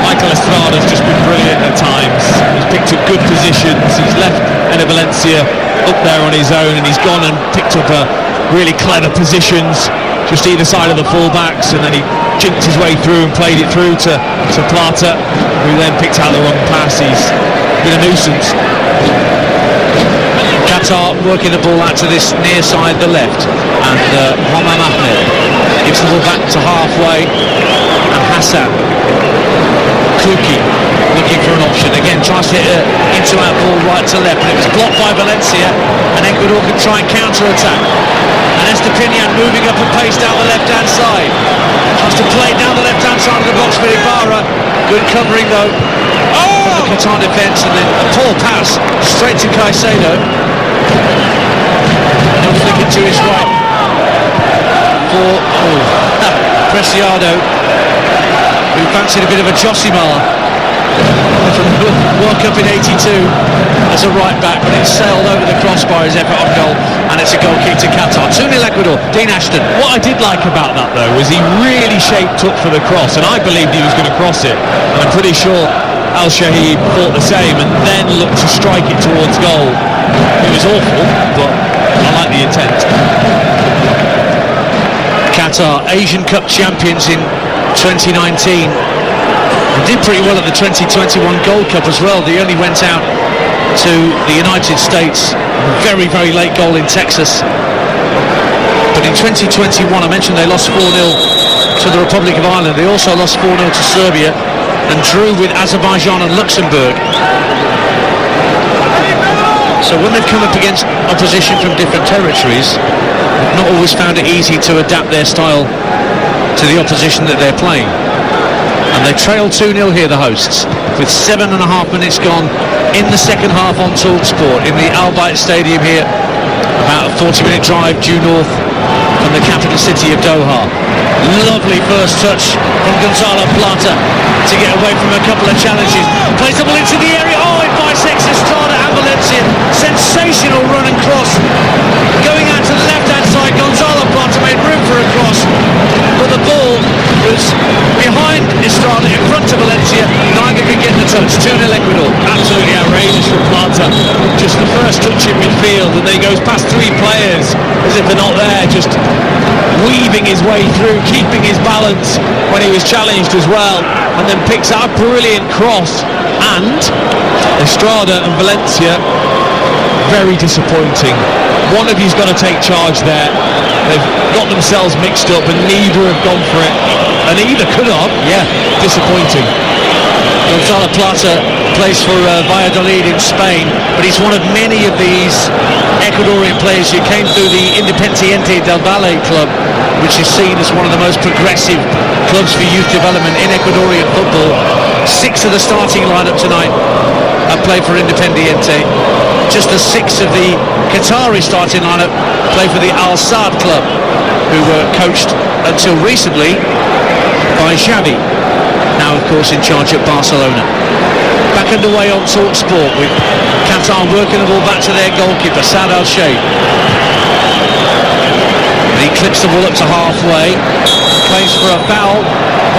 Michael Estrada's just been brilliant at times. He's picked up good positions. He's left Ene Valencia up there on his own, and he's gone and picked up a really clever positions just either side of the full-backs, and then he jinked his way through and played it through to Plata, who then picked out the wrong pass. He's been a nuisance. Qatar working the ball out to this near side, the left, and Mohamed Ahmed gives the ball back to halfway, and Hassan Kuki looking for an option again, tries to hit into our ball right to left, but it was blocked by Valencia, and Ecuador can try and counter-attack. And Estepinian moving up at pace down the left hand side, tries to play down the left hand side of the box for Ibarra. Good covering though from the Qatar defence, and then a poor pass straight to Caicedo. He'll flick it to his right for Preciado, who fancied a bit of a Josimar from the World Cup in '82 as a right back, but it sailed over the crossbar, his effort on goal, and it's a goal kick to Qatar. 2-0 Ecuador. Dean Ashton. What I did like about that though was he really shaped up for the cross, and I believed he was going to cross it, and I'm pretty sure Al Shahid thought the same, and then looked to strike it towards goal. It was awful, but I like the intent. Qatar, Asian Cup champions in 2019. They did pretty well at the 2021 Gold Cup as well. They only went out to the United States, very, very late goal in Texas. But in 2021, I mentioned they lost 4-0 to the Republic of Ireland. They also lost 4-0 to Serbia and drew with Azerbaijan and Luxembourg. So when they've come up against opposition from different territories, they've not always found it easy to adapt their style to the opposition that they're playing. And they trail 2-0 here, the hosts, with 7.5 minutes gone in the second half on TalkSport in the Al Bayt Stadium here, about a 40-minute drive due north from the capital city of Doha. Lovely first touch from Gonzalo Plata to get away from a couple of challenges. Plays the ball into the area. Oh, it bisects Estrada and Valencia. Sensational run and cross. Going out to the left-hand side, Gonzalo Plata made room for a cross, but the ball was behind Estrada, in front of Valencia. Neither could get the touch. 2-0 Ecuador. Absolutely outrageous from Plata. Just the first touch in midfield, and then he goes past three players as if they're not there, just weaving his way through, keeping his balance when he was challenged as well, and then picks out a brilliant cross. And Estrada and Valencia, very disappointing. One of you's got to take charge there. They've got themselves mixed up, and neither have gone for it, and either could have. Yeah, disappointing. Gonzalo Plata plays for Valladolid in Spain, but he's one of many of these Ecuadorian players who came through the Independiente del Valle club, which is seen as one of the most progressive clubs for youth development in Ecuadorian football. 6 of the starting lineup tonight have played for Independiente. Just the 6 of the Qatari starting lineup play for the Al Saad club, who were coached until recently by Xavi, now of course in charge at Barcelona. Back underway on TalkSport with Qatar working the ball back to their goalkeeper, Saad Al Sheikh. He clips the ball up to halfway, plays for a foul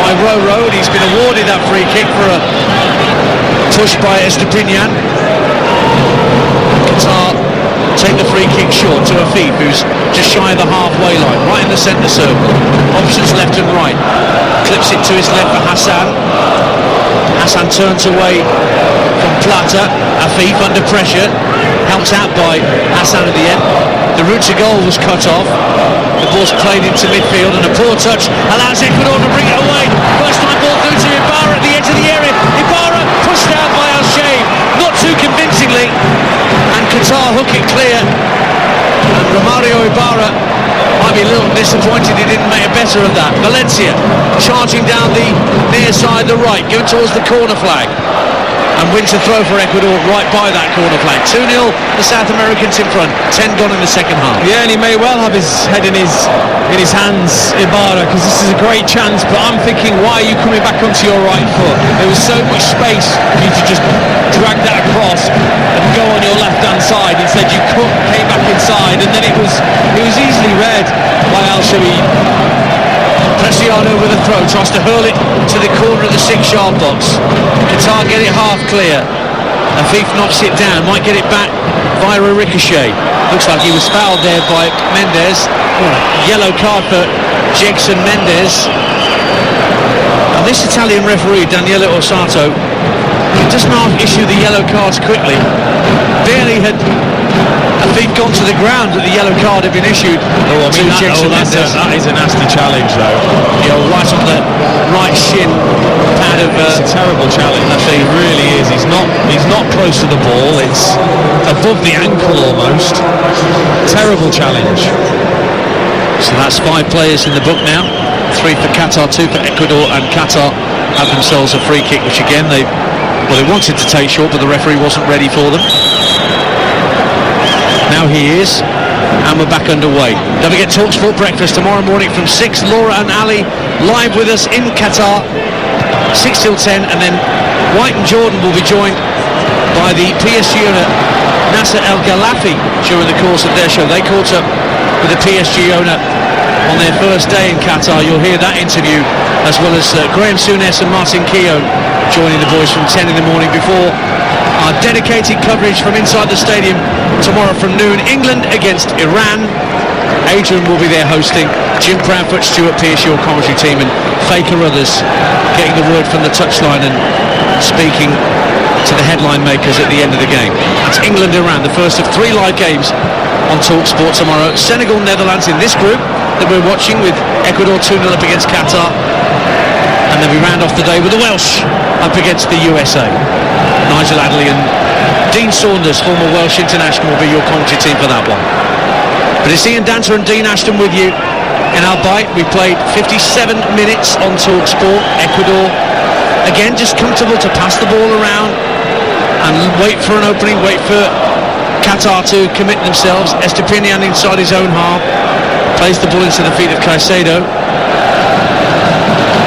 by Roro, and he's been awarded that free kick for a push by Estepinian. Qatar take the free kick short to Afif, who's just shy of the halfway line, right in the centre circle. Options left and right. Clips it to his left for Hassan. Hassan turns away from Plata. Afif under pressure, helped out by Hassan at the end. The route to goal was cut off. The ball's played into midfield, and a poor touch allows Ecuador to bring it away. First time ball through to Ibarra at the edge of the area. Ibarra pushed down by Al-Shaib, not too convincingly, and Qatar hook it clear. And Romario Ibarra might be a little disappointed he didn't make a better of that. Valencia charging down the near side, the right, going towards the corner flag, and wins the throw for Ecuador right by that corner flag. 2-0, the South Americans in front, 10 gone in the second half. Yeah, and he may well have his head in his hands, Ibarra, because this is a great chance, but I'm thinking, why are you coming back onto your right foot? There was so much space for you to just drag that across and go on your left-hand side. Instead you came back inside, and then it was easily read by Al-Shaib. Preciado with a throw, tries to hurl it to the corner of the 6-yard box. Qatar get it half clear. Afif knocks it down, might get it back via a ricochet. Looks like he was fouled there by Mendes. Yellow card for Jegson Mendes. Now this Italian referee, Daniele Orsato, he does not issue the yellow cards quickly. Barely had Afif gone to the ground that the yellow card had been issued to Jegson Mendes. That is a nasty challenge, though. Right on the right shin pad of... It's a terrible challenge. It really is. He's not close to the ball. It's above the ankle almost. Terrible challenge. So that's 5 players in the book now. 3 for Qatar, 2 for Ecuador, and Qatar have themselves a free kick, which again they wanted to take short, but the referee wasn't ready for them. Now he is, and we're back underway. Don't forget TalkSport Breakfast tomorrow morning from 6. Laura and Ali live with us in Qatar, 6 till 10, and then White and Jordan will be joined by the PSG owner Nasser El Galafi during the course of their show. They caught up with the PSG owner on their first day in Qatar. You'll hear that interview, as well as Graham Souness and Martin Keown joining the boys from 10 in the morning before our dedicated coverage from inside the stadium tomorrow from noon. England against Iran. Adrian will be there hosting. Jim Proudfoot, Stuart Pearce, your commentary team, and Faye Carruthers getting the word from the touchline and speaking to the headline makers at the end of the game. That's England-Iran, the first of 3 live games on TalkSport tomorrow. Senegal-Netherlands in this group that we're watching, with Ecuador 2-0 up against Qatar. And then we round off the day with the Welsh up against the USA. Nigel Adderley and Dean Saunders, former Welsh international, will be your commentary team for that one. But it's Ian Danter and Dean Ashton with you in our bite. We played 57 minutes on TalkSport. Ecuador, again, just comfortable to pass the ball around and wait for an opening, wait for Qatar to commit themselves. Estepinian inside his own half plays the ball into the feet of Caicedo.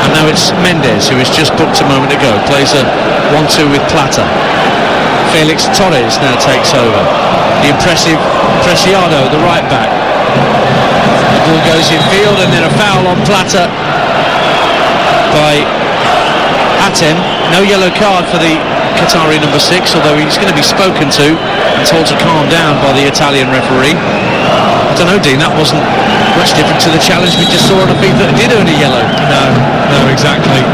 And now it's Mendes, who has just booked a moment ago, plays a 1-2 with Plata. Felix Torres now takes over. The impressive Preciado, the right back. The ball goes in field, and then a foul on Plata by Hatem. No yellow card for the Qatari number 6, although he's going to be spoken to and told to calm down by the Italian referee. I don't know, Dean, that wasn't much different to the challenge we just saw on a FIFA that did earn a yellow. No, exactly.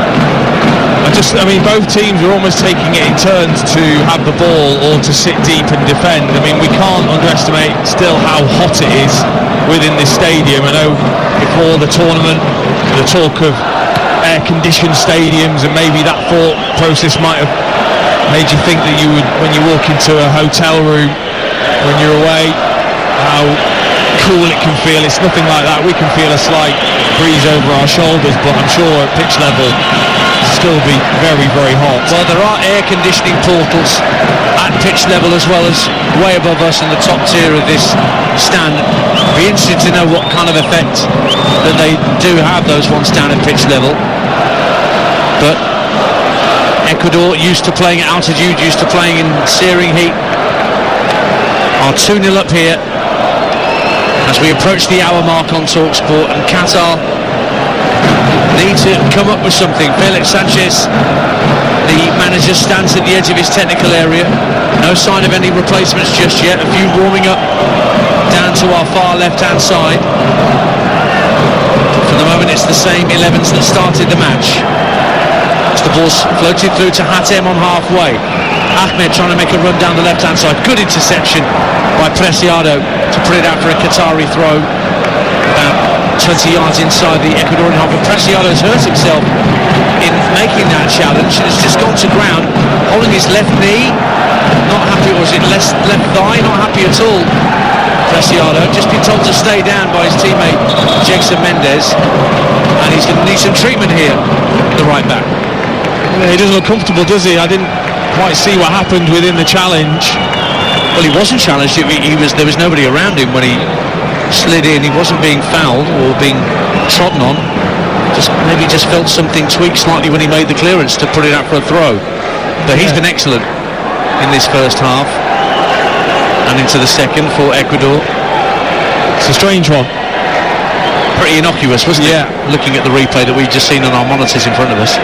I mean, both teams are almost taking it in turns to have the ball or to sit deep and defend. I mean, we can't underestimate still how hot it is within this stadium. I know before the tournament, the talk of air-conditioned stadiums, and maybe that thought process might have made you think that you would, when you walk into a hotel room when you're away, how cool it can feel. It's nothing like that. We can feel a slight breeze over our shoulders, but I'm sure at pitch level still be very, very hot. Well, there are air conditioning portals at pitch level as well as way above us in the top tier of this stand. Be interested to know what kind of effect that they do have, those ones down at pitch level. But Ecuador, used to playing at altitude, used to playing in searing heat, are 2-0 up here as we approach the hour mark on TalkSport, and Qatar need to come up with something. Felix Sanchez The manager stands at the edge of his technical area. No sign of any replacements just yet. A few warming up down to our far left-hand side. For the moment, it's the same 11s that started the match. As the ball's floated through to Hatem on halfway. Ahmed trying to make a run down the left-hand side. Good interception by Preciado to put it out for a Qatari throw. About 20 yards inside the Ecuadorian half. But Preciado's hurt himself in making that challenge. It's just gone to ground, holding his left knee. Not happy, or is it left thigh? Not happy at all. Preciado just been told to stay down by his teammate Jackson Mendes, and he's going to need some treatment here, the right back. Yeah, he doesn't look comfortable, does he? I didn't quite see what happened within the challenge. Well, he wasn't challenged. There was nobody around him when he slid in. He wasn't being fouled or being trodden on. Maybe just felt something tweak slightly when he made the clearance to put it out for a throw. But he's been excellent in this first half and into the second for Ecuador. It's a strange one. Pretty innocuous, wasn't it? Looking at the replay that we've just seen on our monitors in front of us.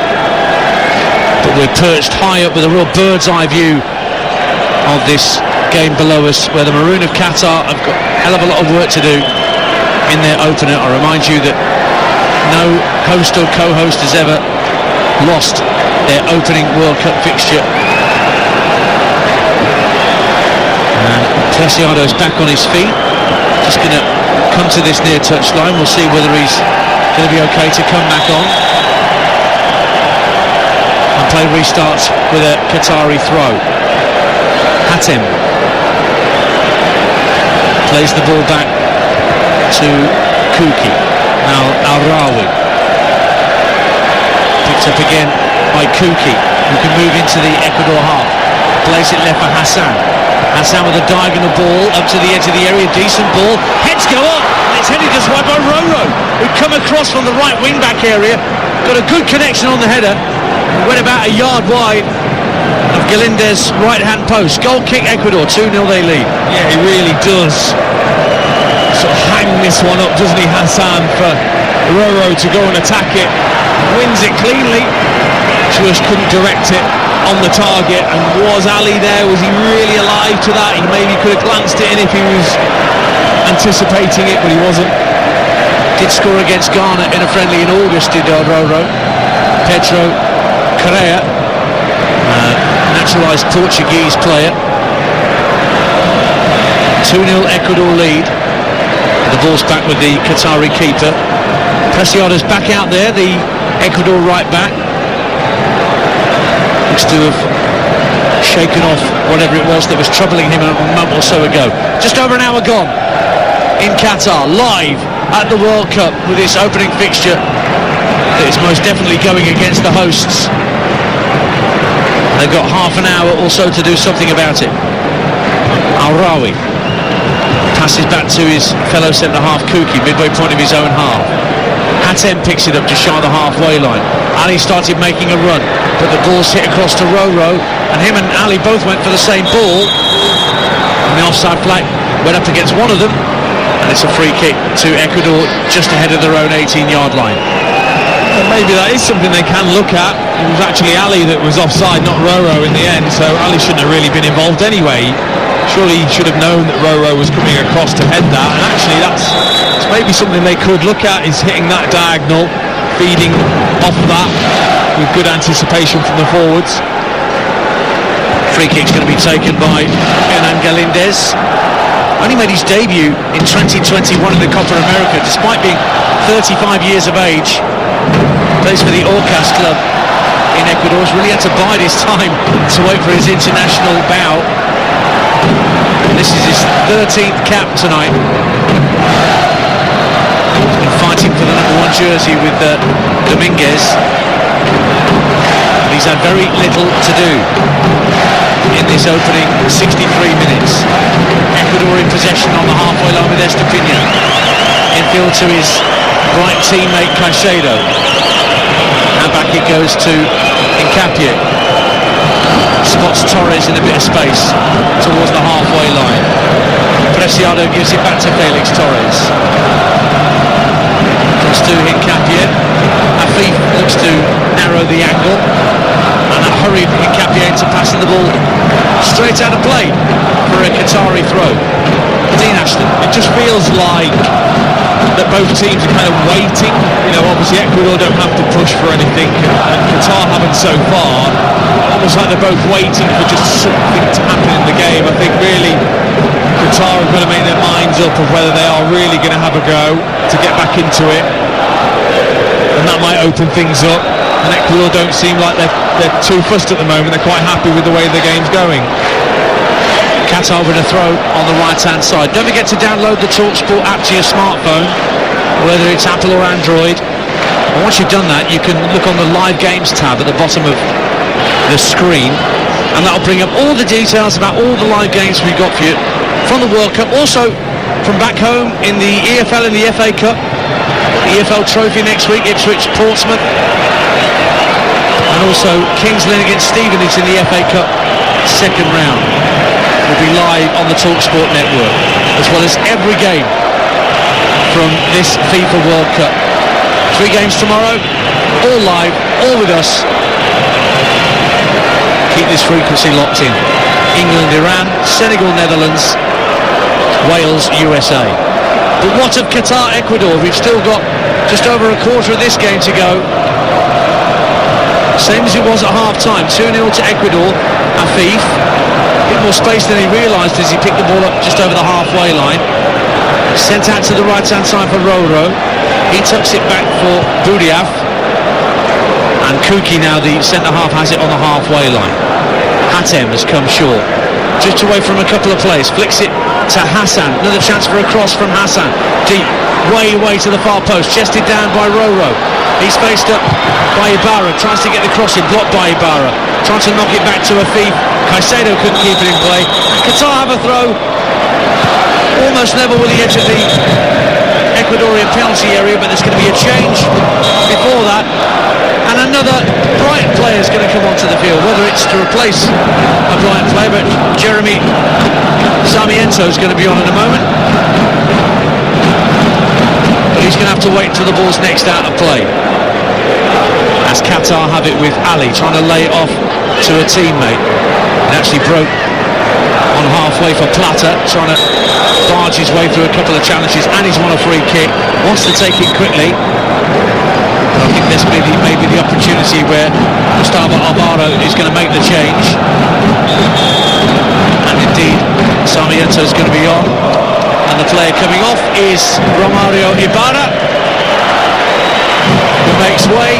But we're perched high up with a real bird's eye view of this game below us, where the Maroon of Qatar have got a hell of a lot of work to do in their opener. I remind you that no host or co-host has ever lost their opening World Cup fixture. And Preciado's back on his feet, just going to come to this near touchline. We'll see whether he's going to be okay to come back on. And play restarts with a Qatari throw. Hatem plays the ball back to Kuki. Now Al-Rawi picked up again by Kuki, who can move into the Ecuador half. Plays it left for Hassan. Hassan with a diagonal ball up to the edge of the area. Decent ball. Heads go up. It's headed just wide by Roro, who'd come across from the right wing back area. Got a good connection on the header. Went about a yard wide of Galindez's right hand post. Goal kick Ecuador. 2-0 they lead. Yeah, he really does sort of hang this one up, doesn't he, Hassan, for Roro to go and attack it. Wins it cleanly, just couldn't direct it on the target. And was Ali there? Was he really alive to that? He maybe could have glanced it in if he was anticipating it, but he wasn't. Did score against Ghana in a friendly in August, did Roro. Pedro Correa, naturalised Portuguese player. 2-0 Ecuador lead. The ball's back with the Qatari keeper. Preciado's back out there, the Ecuador right back. Looks to have shaken off whatever it was that was troubling him a month or so ago. Just over an hour gone in Qatar, live at the World Cup with this opening fixture that is most definitely going against the hosts. They've got half an hour or so to do something about it. Al-Rawi passes back to his fellow centre-half Kuki, midway point of his own half. Hatem picks it up just shy of the halfway line. Ali started making a run, but the ball's hit across to Roro, and him and Ali both went for the same ball. And the offside flag went up against one of them, and it's a free kick to Ecuador just ahead of their own 18-yard line. And maybe that is something they can look at. It was actually Ali that was offside, not Roro in the end, so Ali shouldn't have really been involved anyway. Surely he should have known that Roro was coming across to head that, and actually that's maybe something they could look at, is hitting that diagonal, feeding off that with good anticipation from the forwards. Free kick's going to be taken by Hernan Galindez. Only made his debut in 2021 in the Copa America, despite being 35 years of age. Plays for the Orcas club in Ecuador. He's really had to bide his time to wait for his international bow. This is his 13th cap tonight. He's been fighting for the number 1 jersey with Dominguez. But he's had very little to do in this opening 63 minutes. Ecuador in possession on the halfway line with Estepinian. Infield to his right teammate Caicedo. And back it goes to Hincapié. Spots Torres in a bit of space towards the halfway line. Preciado gives it back to Felix Torres. Comes to Hincapié. Afif looks to narrow the angle, and that hurry Pieta passing the ball straight out of play for a Qatari throw. Dean Ashton. It just feels like that both teams are kind of waiting. You know, obviously Ecuador don't have to push for anything, and Qatar haven't so far. Almost like they're both waiting for just something to happen in the game. I think really Qatar are going to make their minds up of whether they are really going to have a go to get back into it, and that might open things up. And Ecuador don't seem like they're too fussed at the moment. They're quite happy with the way the game's going. Qatar with a throw on the right-hand side. Don't forget to download the TalkSport app to your smartphone, whether it's Apple or Android. And once you've done that, you can look on the Live Games tab at the bottom of the screen, and that'll bring up all the details about all the live games we've got for you from the World Cup. Also, from back home in the EFL and the FA Cup. The EFL Trophy next week, Ipswich, Portsmouth. And also Kings Lynn against Stevenage in the FA Cup second round. Will be live on the TalkSport network, as well as every game from this FIFA World Cup. 3 games tomorrow, all live, all with us. Keep this frequency locked in. England, Iran, Senegal, Netherlands, Wales, USA. But what of Qatar, Ecuador? We've still got just over a quarter of this game to go. Same as it was at half-time, 2-0 to Ecuador. Afif, a bit more space than he realised as he picked the ball up just over the halfway line. Sent out to the right-hand side for Roro. He tucks it back for Budiaf. And Kuki now, the centre-half, has it on the halfway line. Hatem has come short. Just away from a couple of plays. Flicks it to Hassan. Another chance for a cross from Hassan. Deep, way to the far post. Chested down by Roro. He's faced up by Ibarra, tries to get the crossing, blocked by Ibarra, trying to knock it back to Afif. Caicedo couldn't keep it in play. Qatar have a throw, almost level with the edge of the Ecuadorian penalty area, but there's going to be a change before that, and another Brighton player is going to come onto the field, whether it's to replace a Brighton player, but Jeremy Sarmiento is going to be on in a moment. But he's going to have to wait until the ball's next out of play. As Qatar have it with Ali trying to lay it off to a teammate. It actually broke on halfway for Plata, trying to barge his way through a couple of challenges, and he's won a free kick. Wants to take it quickly. But I think this may be the opportunity where Gustavo Alvaro is going to make the change. And indeed, Sarmiento is going to be on. And the player coming off is Romario Ibarra, who makes way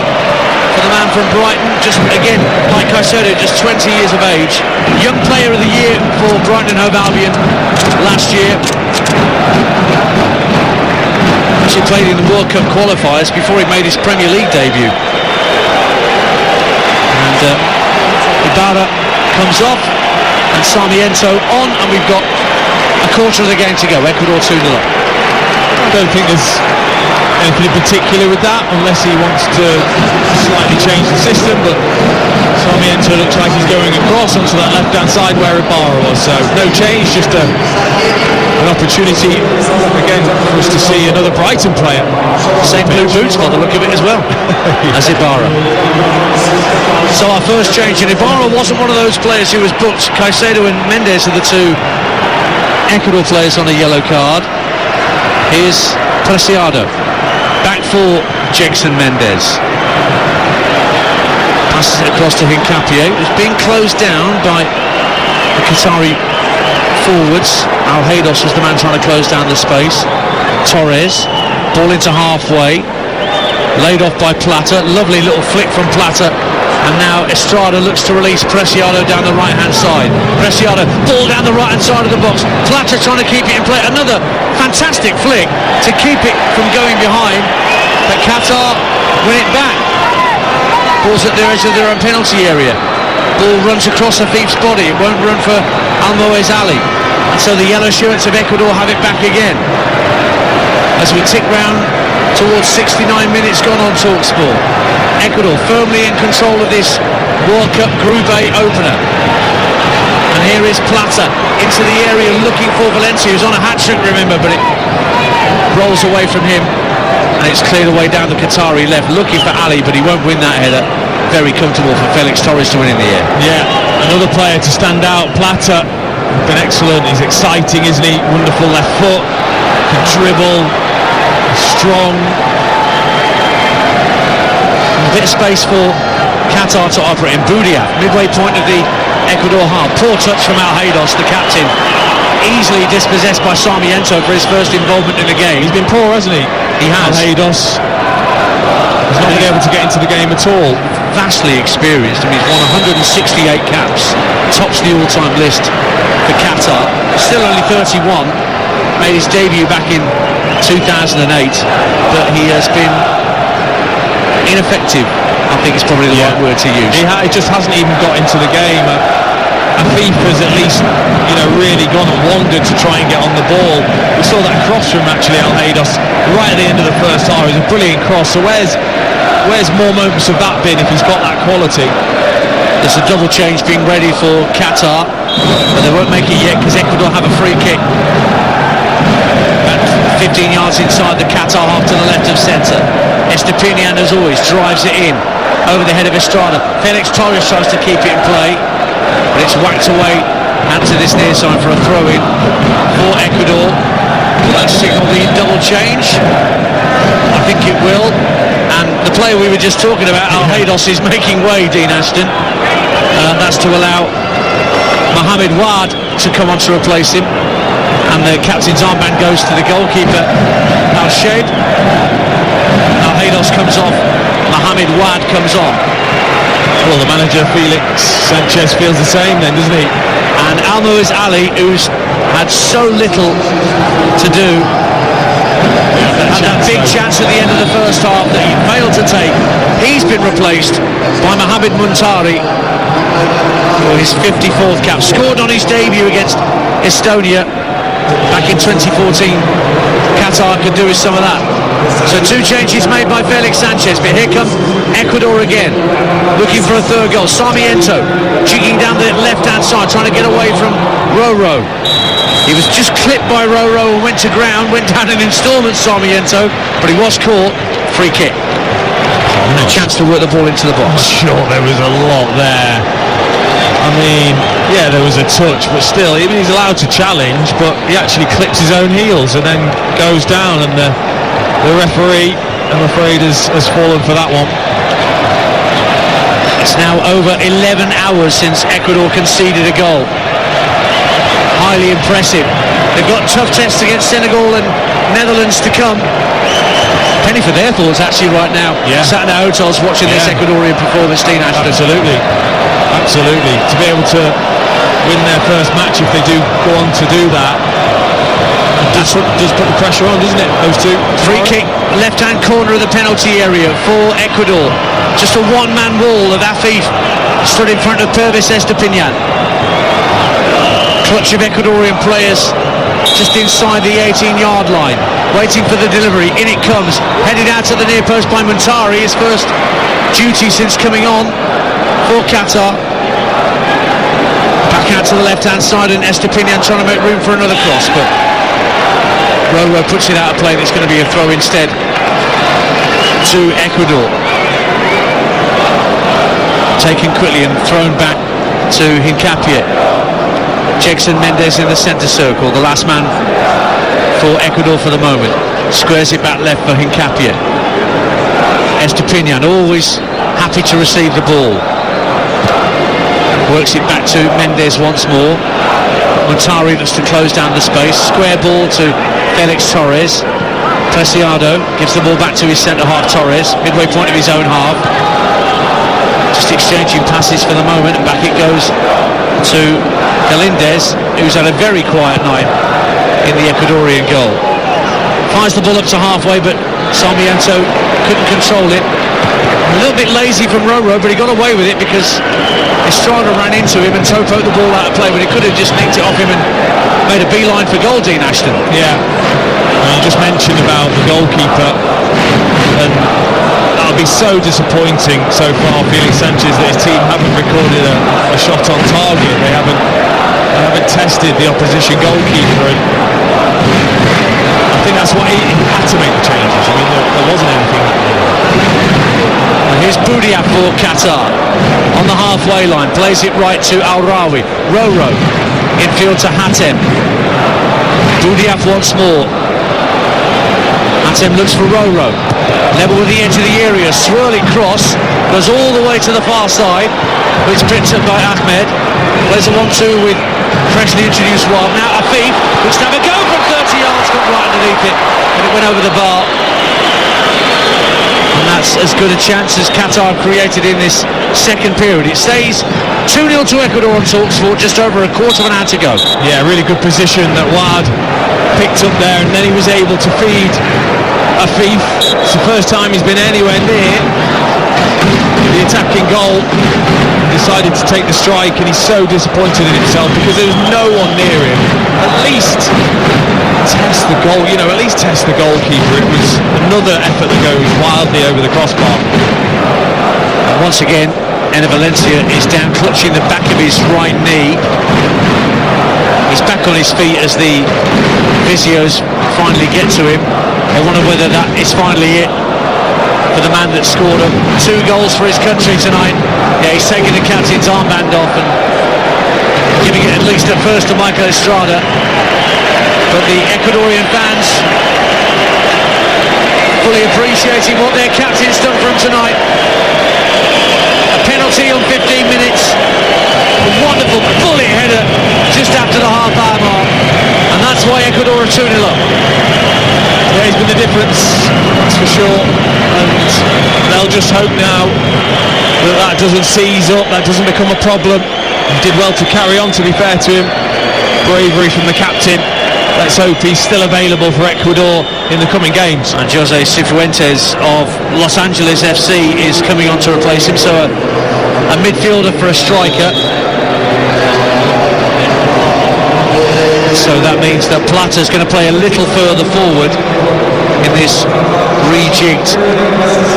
for the man from Brighton, just again, like Caicedo, just 20 years of age. Young player of the year for Brighton and Hove Albion last year. Actually played in the World Cup qualifiers before he made his Premier League debut. And Ibarra comes off, and Sarmiento on, and we've got a quarter of the game to go. Ecuador 2-0 up. I don't think there's anything in particular with that, unless he wants to slightly change the system, but Sarmiento looks like he's going across onto that left-hand side where Ibarra was, so no change, just an opportunity again for us to see another Brighton player. Same blue boots by the look of it as well, as Ibarra. So our first change, and Ibarra wasn't one of those players who was booked. Caicedo and Mendes are the two Ecuador players on a yellow card. Here's Preciado. Back for Jegson Mendes. Passes it across to Hincapié. It's being closed down by the Qatari forwards. Alheidos was the man trying to close down the space. Torres. Ball into halfway. Laid off by Plata. Lovely little flick from Plata. And now Estrada looks to release Preciado down the right-hand side. Preciado, ball down the right-hand side of the box. Plata trying to keep it in play. Another fantastic flick to keep it from going behind. But Qatar win it back. Ball's at the edge of their own penalty area. Ball runs across Afif's body. It won't run for Almoez Ali. And so the yellow shirts of Ecuador have it back again. As we tick round towards 69 minutes gone on TalkSport. Ecuador firmly in control of this World Cup Group A opener. And here is Plata into the area looking for Valencia, who's on a hat-trick, remember, but it rolls away from him, and it's cleared away down the Qatari left, looking for Ali, but he won't win that header. very comfortable for Felix Torres to win in the air. Yeah, another player to stand out, Plata. Been excellent, he's exciting, isn't he? Wonderful left foot, can dribble, strong. A bit of space for Qatar to operate in. Boudia, midway point of the Ecuador half. Poor touch from Alheidos, the captain. Easily dispossessed by Sarmiento for his first involvement in the game. He's been poor, hasn't he? He has. Alheidos. He's not been able to get into the game at all. Vastly experienced. I mean, he's won 168 caps. Tops the all-time list for Qatar. Still only 31. Made his debut back in 2008. But he has been ineffective, I think is probably the right word to use. He just hasn't even got into the game. FIFA's at least, really gone and wandered to try and get on the ball. We saw that cross from actually Alheidos right at the end of the first half. It was a brilliant cross. So where's more moments of that been if he's got that quality? There's a double change being ready for Qatar, but they won't make it yet because Ecuador have a free kick. About 15 yards inside the Qatar half to the left of centre. Estepinian, as always, drives it in over the head of Estrada. Felix Torres tries to keep it in play, but it's whacked away out to this near side for a throw-in for Ecuador. Will that signal the double change? I think it will. And the player we were just talking about, Alheidos, is making way, Dean Ashton. That's to allow Mohamed Wad to come on to replace him. And the captain's armband goes to the goalkeeper, Al-Shaid. Alheidos comes off, Mohamed Wad comes on. Well, the manager, Felix Sanchez, feels the same then, doesn't he? And Almoez Ali, who's had so little to do, had that big chance at the end of the first half that he failed to take. He's been replaced by Mohamed Muntari for his 54th cap. Scored on his debut against Estonia back in 2014. Qatar could do with some of that. So two changes made by Felix Sanchez, but here come Ecuador again, looking for a third goal. Sarmiento jigging down the left-hand side, trying to get away from Roro. He was just clipped by Roro and went to ground, went down in instalments, Sarmiento, but he was caught. Free kick. And a chance to work the ball into the box. Sure, there was a lot there. I mean, yeah, there was a touch, but still, he's allowed to challenge, but he actually clips his own heels and then goes down, and the referee, I'm afraid, has fallen for that one. It's now over 11 hours since Ecuador conceded a goal. Highly impressive. They've got tough tests against Senegal and Netherlands to come. Penny for their thoughts actually right now. Yeah. Sat in our hotels watching this Ecuadorian performance, Dean Ashton. Absolutely. To be able to win their first match, if they do go on to do that, does put the pressure on, doesn't it, those two? Free kick, left-hand corner of the penalty area for Ecuador. Just a one-man wall of Afif stood in front of Pervis Estepinian. Clutch of Ecuadorian players just inside the 18-yard line, waiting for the delivery. In it comes, headed out to the near post by Muntari, his first duty since coming on for Qatar. Back out to the left-hand side, and Estepinian trying to make room for another cross, but Roro puts it out of play. It's going to be a throw instead to Ecuador. Taken quickly and thrown back to Hincapié. Jegson Mendes in the centre circle, the last man for Ecuador for the moment. Squares it back left for Hincapié. Estepinian always happy to receive the ball. Works it back to Mendes once more. Muntari looks to close down the space. Square ball to Felix Torres. Preciado gives the ball back to his centre-half Torres, midway point of his own half. Just exchanging passes for the moment, and back it goes to Galindez, who's had a very quiet night in the Ecuadorian goal. Fires the ball up to halfway, but Sarmiento couldn't control it. A little bit lazy from Roro, but he got away with it because Estrada ran into him and toe-poked the ball out of play, but he could have just nicked it off him and made a beeline for goal, Dean Ashton. Yeah, and you just mentioned about the goalkeeper, and that'll be so disappointing so far, Felix Sanchez, that his team haven't recorded a shot on target. They haven't tested the opposition goalkeeper, and I think that's why he had to make the changes. I mean, there wasn't anything. Here's Boudiaf for Qatar on the halfway line, plays it right to Al-Rawi. Roro infield to Hatem. Boudiaf once more. Hatem looks for Roro. Level with the edge of the area, swirling cross, goes all the way to the far side, but it's picked up by Ahmed. Plays a 1-2 with freshly introduced Wab. Now Afif looks to have a go from 30 yards, got right underneath it, and it went over the bar. And that's as good a chance as Qatar created in this second period. It stays 2-0 to Ecuador on TalkSport, just over a quarter of an hour to go. Yeah, really good position that Wad picked up there, and then he was able to feed Afif. It's the first time he's been anywhere near the attacking goal. Decided to take the strike, and he's so disappointed in himself because there was no one near him. At least test the goal, at least test the goalkeeper. It was another effort that goes wildly over the crossbar. And once again, Enner Valencia is down, clutching the back of his right knee. He's back on his feet as the physios finally get to him. I wonder whether that is finally it for the man that scored 2 goals for his country tonight. Yeah, he's taking the captain's armband off and giving it at least at first to Michael Estrada. But the Ecuadorian fans fully appreciating what their captain's done for them tonight. A penalty on 15 minutes. A wonderful bullet header just after the half-hour mark. And that's why Ecuador are 2-0 up. Yeah, he's been the difference, that's for sure. And they'll just hope now that doesn't seize up, that doesn't become a problem. He did well to carry on, to be fair to him. Bravery from the captain. Let's hope he's still available for Ecuador in the coming games. And Jose Cifuentes of Los Angeles FC is coming on to replace him, so a midfielder for a striker. So that means that Plata's going to play a little further forward in this rejigged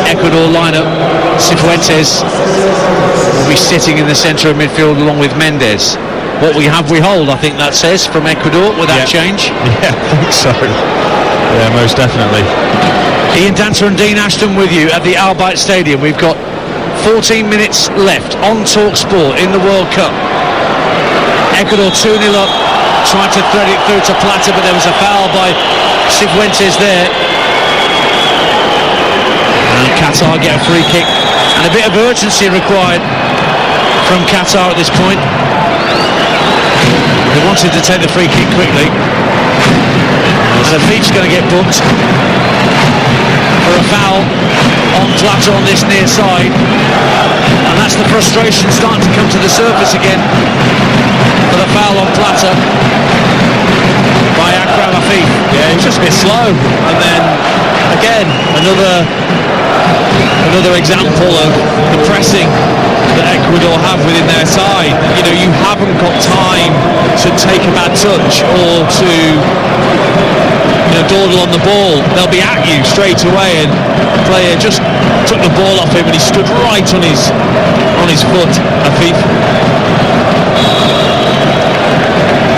Ecuador lineup. Cifuentes will be sitting in the centre of midfield along with Mendes. What we have, we hold, I think that says, from Ecuador with that change. Yeah, I think so. Yeah, most definitely. Ian Danter and Dean Ashton with you at the Al Bayt Stadium. We've got 14 minutes left on TalkSport in the World Cup. Ecuador 2-0 up, tried to thread it through to Plata, but there was a foul by Cifuentes there. And Qatar get a free kick, and a bit of urgency required from Qatar at this point. They wanted to take the free kick quickly. So Feet's going to get booked for a foul on Plata on this near side, and that's the frustration starting to come to the surface again for the foul on Plata by Akram Afif. Yeah, he was just a bit slow, and then again another example of the pressing that Ecuador have within their side. You haven't got time to take a bad touch or to dawdle on the ball. They'll be at you straight away, and the player just took the ball off him and he stood right on his foot, Afif.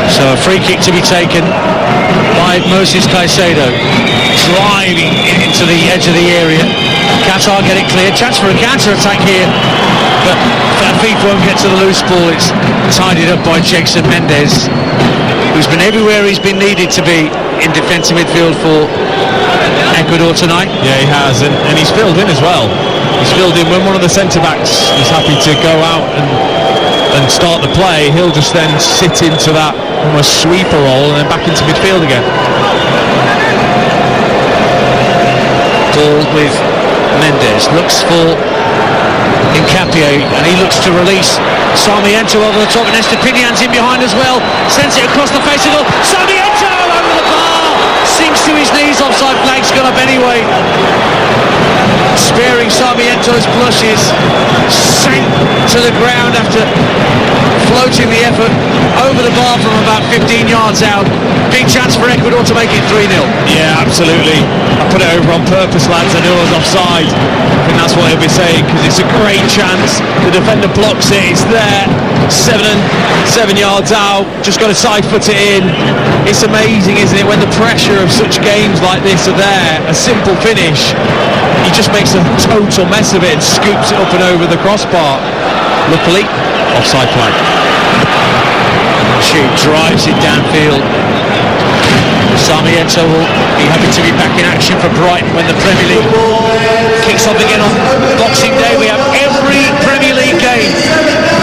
So a free kick to be taken by Moses Caicedo, driving into the edge of the area. Qatar get it clear, chance for a counter-attack here, but Afif won't get to the loose ball. It's tidied up by Jackson Mendes, who's been everywhere he's been needed to be in defensive midfield for Ecuador tonight. Yeah, he has, and he's filled in as well. He's filled in when one of the centre-backs is happy to go out and start the play. He'll just then sit into that almost sweeper role and then back into midfield again. Ball with Mendes, looks for Hincapié, and he looks to release Sarmiento over the top, and Estepinian's in behind as well, sends it across the face of the goal. Sarmiento over the bar, sinks to his knees, offside flag's gone up anyway, sparing Sarmiento's blushes. Sank to the ground after floating the effort over the bar from about 15 yards out. Big chance for Ecuador to make it 3-0. Yeah, absolutely. I put it over on purpose, lads. I knew I was offside. I think that's what he'll be saying, because it's a great chance. The defender blocks it. It's there. 7 yards out. Just got to side foot it in. It's amazing, isn't it, when the pressure of such games like this are there. A simple finish. He just makes a total mess of it and scoops it up and over the crossbar. Luckily, offside flag. She drives it downfield. Sarmiento will be happy to be back in action for Brighton when the Premier League kicks off again on Boxing Day. We have every Premier League game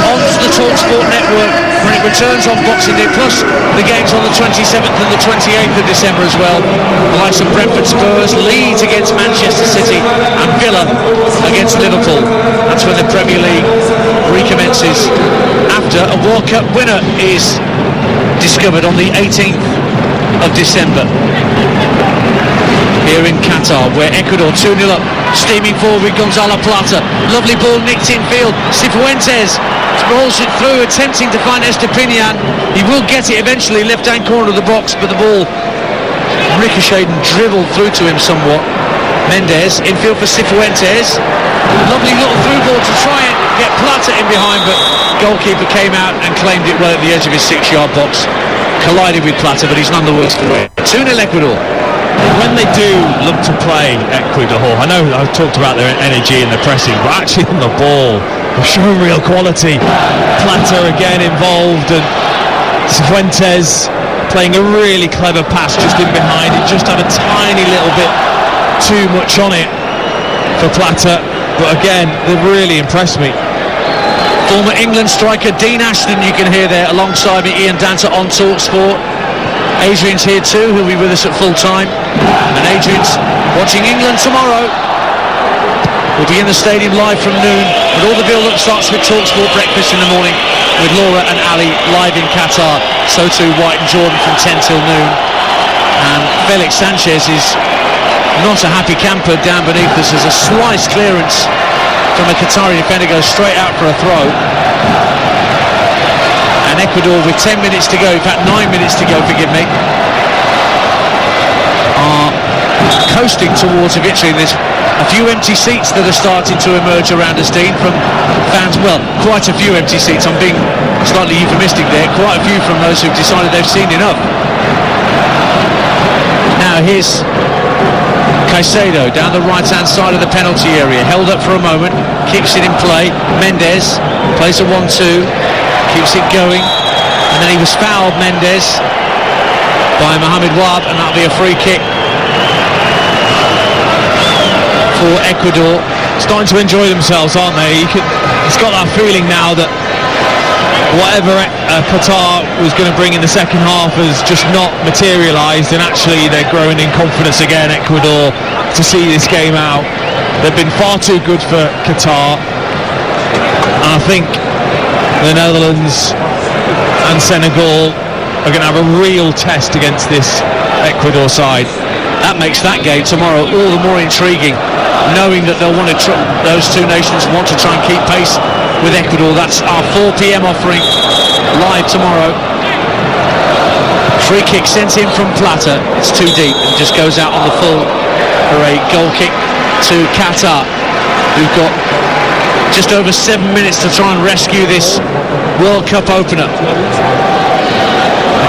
on the TalkSport network when it returns on Boxing Day, plus the games on the 27th and the 28th of December as well. The likes of Brentford, Spurs, Leeds against Manchester City and Villa against Liverpool. That's when the Premier League recommences after a World Cup winner is discovered on the 18th of December here in Qatar, where Ecuador 2-0 up, steaming forward with Gonzalo Plata. Lovely ball nicked in field. Cifuentes rolls it through, attempting to find Estepinian. He will get it eventually, left hand corner of the box, but the ball ricocheted and dribbled through to him somewhat. Mendes in field for Cifuentes. Lovely little through ball to try and get Plata in behind, but goalkeeper came out and claimed it right at the edge of his 6-yard box. Collided with Plata, but he's none the worse for it. 2-0 Ecuador. When they do look to play Ecuador, I know I've talked about their energy and their pressing, but actually on the ball, they're showing real quality. Plata again involved, and Cifuentes playing a really clever pass just in behind. It just had a tiny little bit too much on it for Plata, but again, they've really impressed me. Former England striker Dean Ashton, you can hear there alongside me, Ian Danter on TalkSport. Adrian's here too, who'll be with us at full time, and Adrian's watching England tomorrow. We'll be in the stadium live from noon, but all the build-up starts with TalkSport breakfast in the morning with Laura and Ali live in Qatar. So too White and Jordan from 10 till noon, and Felix Sanchez is not a happy camper down beneath us as a slice clearance from a Qatari defender goes straight out for a throw. And Ecuador, with 10 minutes to go, in fact 9 minutes to go, forgive me, are coasting towards a victory. There's a few empty seats that are starting to emerge around us, Dean, from fans. Well, quite a few empty seats. I'm being slightly euphemistic there. Quite a few from those who've decided they've seen enough. Now here's Caicedo down the right-hand side of the penalty area, held up for a moment, keeps it in play. Mendes plays a 1-2, keeps it going, and then he was fouled, Mendes, by Mohamed Wahab, and that'll be a free kick for Ecuador. Starting to enjoy themselves, aren't they? It's got that feeling now that whatever Qatar was going to bring in the second half has just not materialised, and actually they're growing in confidence again, Ecuador, to see this game out. They've been far too good for Qatar, and I think the Netherlands and Senegal are going to have a real test against this Ecuador side. That makes that game tomorrow all the more intriguing, knowing that they'll want to those two nations want to try and keep pace with Ecuador. That's our 4 p.m. offering live tomorrow. Free kick sent in from Plata. It's too deep and just goes out on the full for a goal kick to Qatar, who've got just over 7 minutes to try and rescue this World Cup opener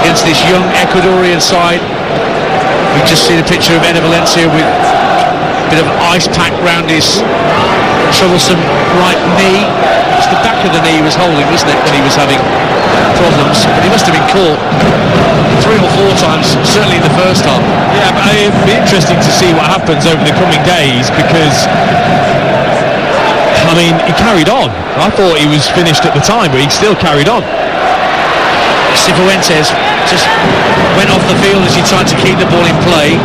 against this young Ecuadorian side. We've just seen a picture of Eder Valencia with a bit of ice pack round his troublesome right knee. It's the back of the knee he was holding, wasn't it, when he was having problems? But he must have been caught 3 or 4 times, certainly in the first half. Yeah, but it'd be interesting to see what happens over the coming days, because I mean, he carried on. I thought he was finished at the time, but he still carried on. Cifuentes just went off the field as he tried to keep the ball in play.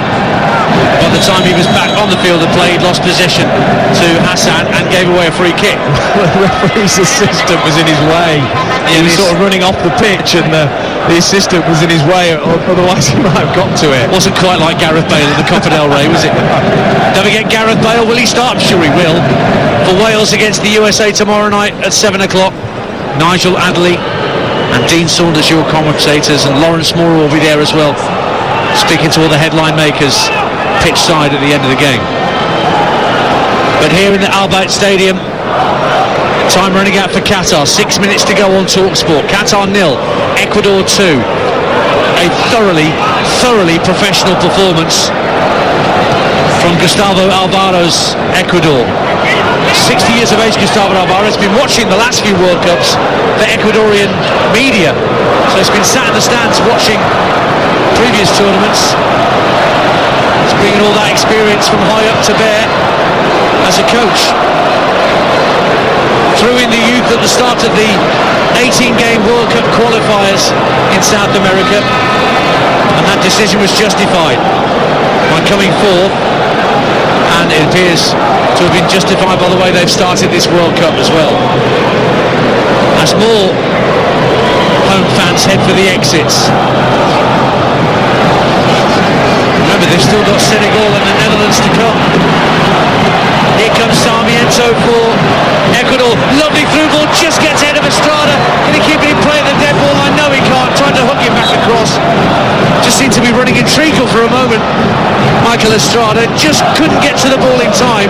By the time he was back on the field of play, he'd lost possession to Hassan and gave away a free kick. The referee's assistant was in his way. He was sort of running off the pitch, and the assistant was in his way, otherwise he might have got to it. Wasn't quite like Gareth Bale at the Copa del Rey, was it? Don't forget Gareth Bale, will he start? I'm sure he will. For Wales against the USA tomorrow night at 7 o'clock. Nigel Adderley and Dean Saunders, your commentators, and Lawrence Moore will be there as well, speaking to all the headline makers pitch side at the end of the game. But here in the Al Bayt Stadium, time running out for Qatar. 6 minutes to go on TalkSport. Qatar 0, Ecuador 2. A thoroughly professional performance from Gustavo Alvaro's Ecuador. 60 years of age, Gustavo Alvaro, has been watching the last few World Cups for Ecuadorian media. So he's been sat in the stands watching previous tournaments. He's bringing all that experience from high up to bear as a coach. Threw in the youth at the start of the 18-game World Cup qualifiers in South America, and that decision was justified by coming fourth, and it appears to have been justified by the way they've started this World Cup as well. As more home fans head for the exits. Remember, they've still got Senegal and the Netherlands to come. Here comes Sarmiento for Ecuador. Lovely through ball, just gets ahead of Estrada. Can he keep it in play at the dead ball? I know he can't. Trying to hook him back across. Just seemed to be running in treacle for a moment. Michael Estrada just couldn't get to the ball in time.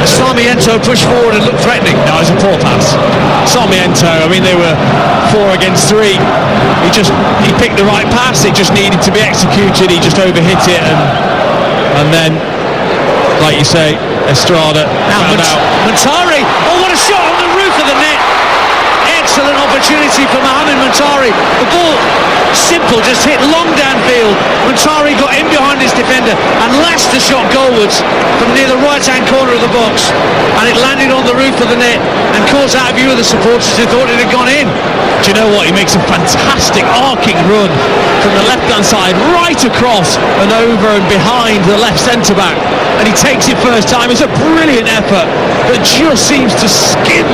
Sarmiento pushed forward and looked threatening. No, it was a poor pass. Sarmiento, I mean, they were 4 against 3. He picked the right pass. It just needed to be executed. He just overhit it, and then, like you say, Estrada found out. Montari, oh, what a shot on the roof of the net. Excellent opportunity for Mohamed Montari. The ball, simple, just hit long downfield. Montari got in behind his defender and lashed the shot goalwards from near the right-hand corner of the box, and it landed on the roof of the net and caught out view of the supporters who thought it had gone in. Do you know what? He makes a fantastic arcing run from the left-hand side right across and over and behind the left centre-back, and he takes it first time. It's a brilliant effort that just seems to skim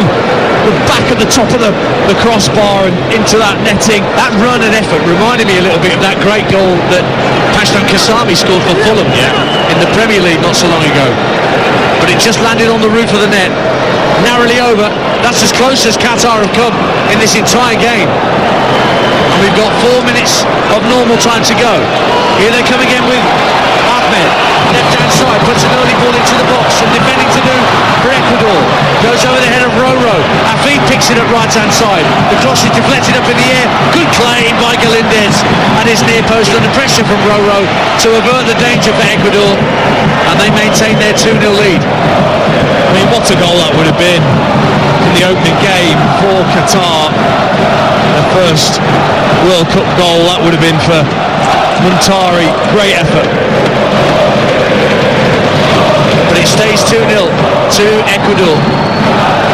the back of the top of the crossbar and into that netting. That run and effort reminded me a little bit of that great goal that Pashtan Kasami scored for Fulham in the Premier League not so long ago. But it just landed on the roof of the net, narrowly over. That's as close as Qatar have come in this entire game. And we've got 4 minutes of normal time to go. Here they come again with Ahmed, left-hand side, puts an early ball into the box, and defending to do for Ecuador. Goes over the head of Roro. Afid picks it at right-hand side. The cross is deflected up in the air. Good claim by Galindez at his near post under pressure from Roro to avert the danger for Ecuador, and they maintain their 2-0 lead. I mean, what a goal that would have been in the opening game for Qatar. Their first World Cup goal, that would have been for Montari. Great effort. But it stays 2-0 to Ecuador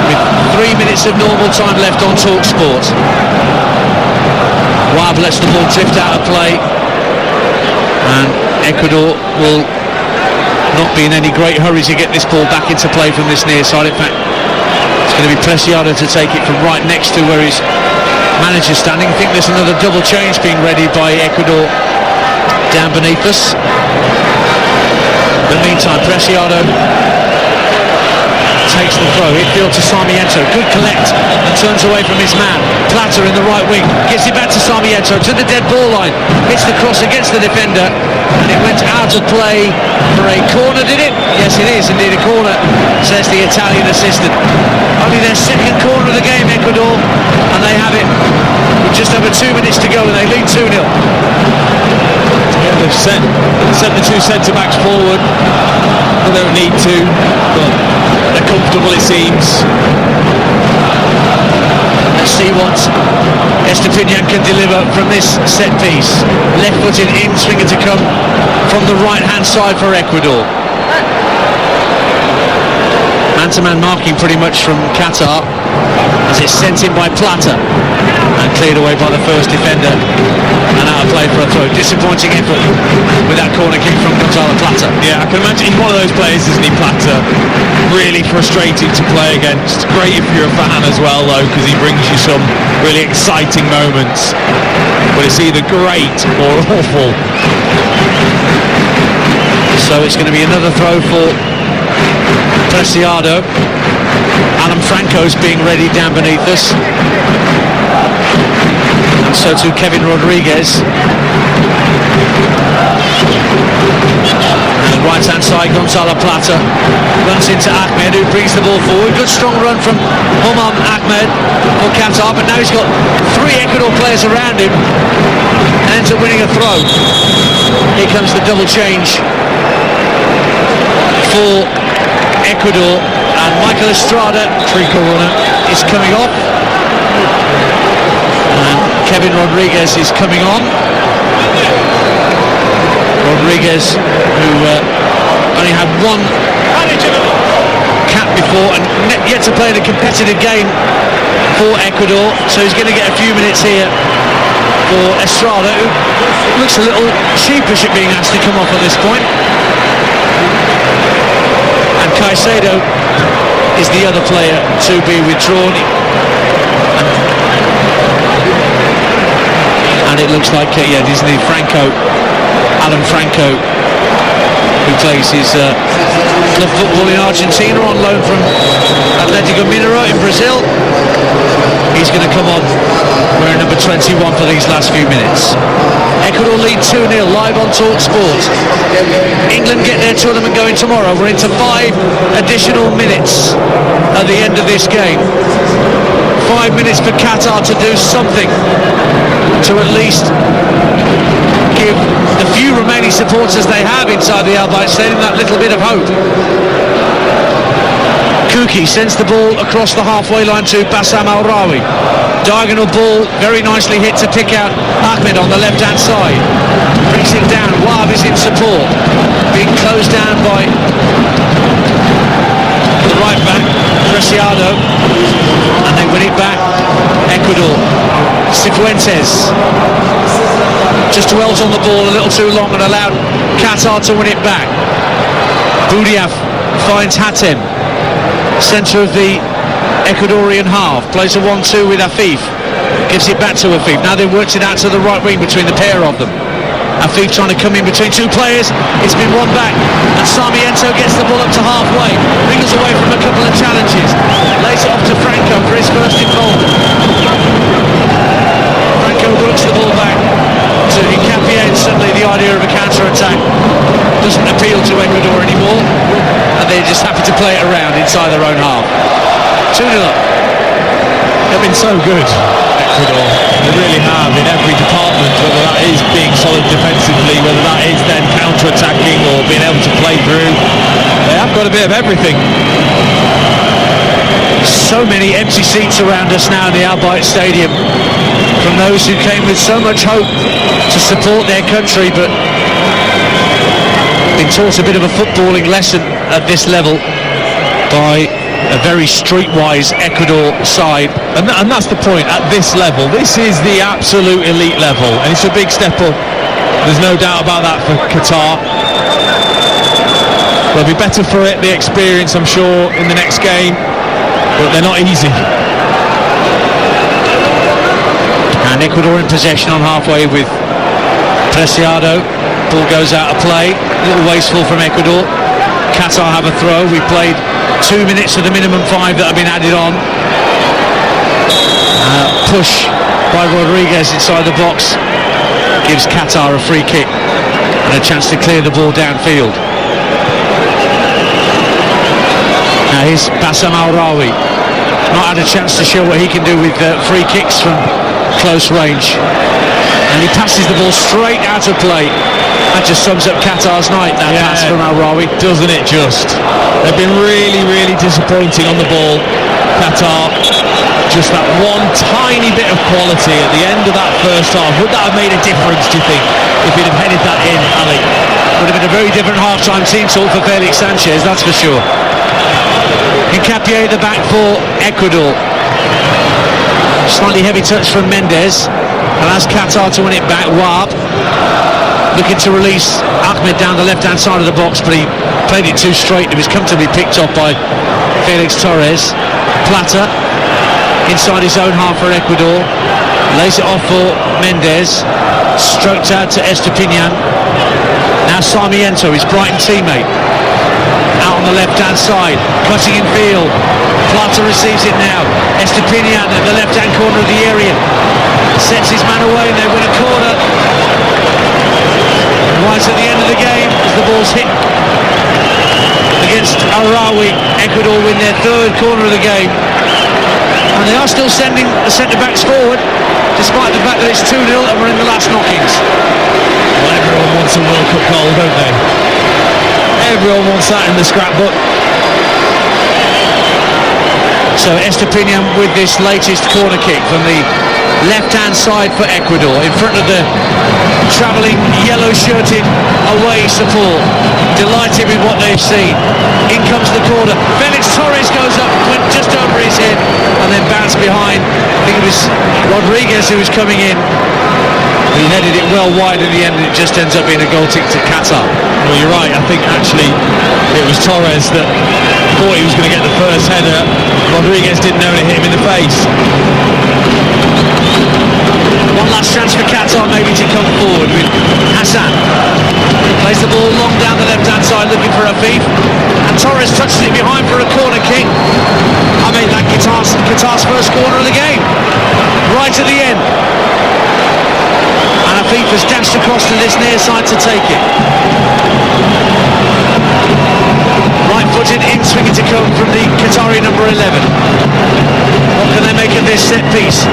with 3 minutes of normal time left on TalkSport. Wab lets the ball drift out of play, and Ecuador will not be in any great hurry to get this ball back into play from this near side. In fact, it's going to be Preciado to take it from right next to where his manager's standing. I think there's another double change being ready by Ecuador down beneath us. In the meantime, Preciado takes the throw. Infield to Sarmiento. Good collect and turns away from his man. Plata in the right wing. Gives it back to Sarmiento to the dead ball line. Hits the cross against the defender, and it went out of play for a corner, did it? Yes, it is indeed a corner, says the Italian assistant. Only their second corner of the game, Ecuador, and they have it with just over 2 minutes to go, and they lead 2-0. Yeah, they've sent the 2 centre-backs forward. They don't need to, but they're comfortable, it seems. Let's see what Estepinian can deliver from this set piece. Left-footed in, swinger to come from the right-hand side for Ecuador. Man-to-man marking pretty much from Qatar as it's sent in by Plata and cleared away by the first defender and out of play for a throw. Disappointing effort with that corner kick from Gonzalo Plata. Yeah, I can imagine he's one of those players, isn't he, Plata? Really frustrating to play against. Great if you're a fan as well, though, because he brings you some really exciting moments. But it's either great or awful. So it's going to be another throw for Preciado. Alan Franco's being ready down beneath us, and so too Kevin Rodriguez. And right hand side, Gonzalo Plata runs into Ahmed, who brings the ball forward. Good strong run from Homam Ahmed for Qatar, but now he's got 3 Ecuador players around him and ends up winning a throw. Here comes the double change for Ecuador, and Michael Estrada, treacle runner, is coming off, and Kevin Rodriguez is coming on. Rodriguez, who only had one cap before and yet to play in a competitive game for Ecuador, so he's going to get a few minutes here for Estrada, who looks a little sheepish at being asked to come off at this point. And Caicedo is the other player to be withdrawn. And it looks like, this is the Alan Franco, who plays his club football in Argentina on loan from Atletico Mineiro in Brazil. He's going to come on wearing number 21 for these last few minutes. Ecuador lead 2-0 live on Talk Sport. England get their tournament going tomorrow. We're into 5 additional minutes at the end of this game. 5 minutes for Qatar to do something to at least give the few remaining supporters they have inside the Al Bayt Stadium that little bit of hope. Kuki sends the ball across the halfway line to Bassam Al-Rawi. Diagonal ball, very nicely hit to pick out Ahmed on the left-hand side. Brings it down, Wahab is in support. Being closed down by the right back, Preciado. And they win it back, Ecuador. Cifuentes just dwells on the ball a little too long and allowed Qatar to win it back. Boudiaf finds Hatem, centre of the Ecuadorian half, plays a 1-2 with Afif, gives it back to Afif. Now they've worked it out to the right wing between the pair of them. Afif trying to come in between two players, it's been won back, and Sarmiento gets the ball up to halfway, wriggles away from a couple of challenges, lays it off to Franco for his first involvement. Franco works the ball back to Hincapié, and suddenly the idea of a counter-attack doesn't appeal to Ecuador anymore, and they're just happy to play it around inside their own half. 2-0 up. They've been so good, Ecuador. They really have in every department, whether that is being solid defensively, whether that is then counter-attacking or being able to play through. They have got a bit of everything. So many empty seats around us now in the Al Bayt Stadium, from those who came with so much hope to support their country, but been taught a bit of a footballing lesson at this level by a very streetwise Ecuador side. And that's the point, at this level. This is the absolute elite level, and it's a big step up. There's no doubt about that for Qatar. They'll be better for it, the experience, I'm sure, in the next game, but they're not easy. And Ecuador in possession on halfway with Preciado. Ball goes out of play, a little wasteful from Ecuador. Qatar have a throw. We played 2 minutes of the minimum 5 that have been added on. Push by Rodriguez inside the box gives Qatar a free kick and a chance to clear the ball downfield. Now here's Bassam Al-Rawi. Not had a chance to show what he can do with free kicks from close range. And he passes the ball straight out of play. That just sums up Qatar's night, that pass from Al-Rawi. Doesn't it just? They've been really, really disappointing on the ball, Qatar. Just that one tiny bit of quality at the end of that first half. Would that have made a difference, do you think, if he'd have headed that in, Ali? Would have been a very different half-time team talk for Felix Sanchez, that's for sure. Hincapié at the back for Ecuador. Slightly heavy touch from Mendes. Allows Qatar to win it back. Wahab looking to release Ahmed down the left-hand side of the box, but he played it too straight. It was comfortably picked off by Felix Torres. Plata inside his own half for Ecuador. Lays it off for Mendes. Stroked out to Estepinian. Now Sarmiento, his Brighton teammate. Out on the left-hand side. Cutting in field. Plata receives it now. Estepinian at the left-hand corner of the area. Sets his man away and they win a corner. Right at the end of the game as the ball's hit against Al-Rawi. Ecuador win their third corner of the game. And they are still sending the centre-backs forward, despite the fact that it's 2-0 and we're in the last knockings. Well, everyone wants a World Cup goal, don't they? Everyone wants that in the scrapbook. So Estepinian with this latest corner kick from the left-hand side for Ecuador, in front of the travelling yellow-shirted away support. Delighted with what they've seen. In comes the corner. Felix Torres goes up, went just over his head, and then bounced behind. I think it was Rodriguez who was coming in. He headed it well wide in the end, and it just ends up being a goal kick to Qatar. Well, you're right. I think actually it was Torres that thought he was going to get the first header. Rodriguez didn't know it hit him in the face. One last chance for Qatar maybe to come forward with Hassan. Plays the ball long down the left-hand side looking for Afif. And Torres touches it behind for a corner kick. I mean, that Qatar's first corner of the game. Right at the end. And Afif has dashed across to this near side to take it. Right-footed in, swinging to come from the Qatari number 11. What can they make of this set piece?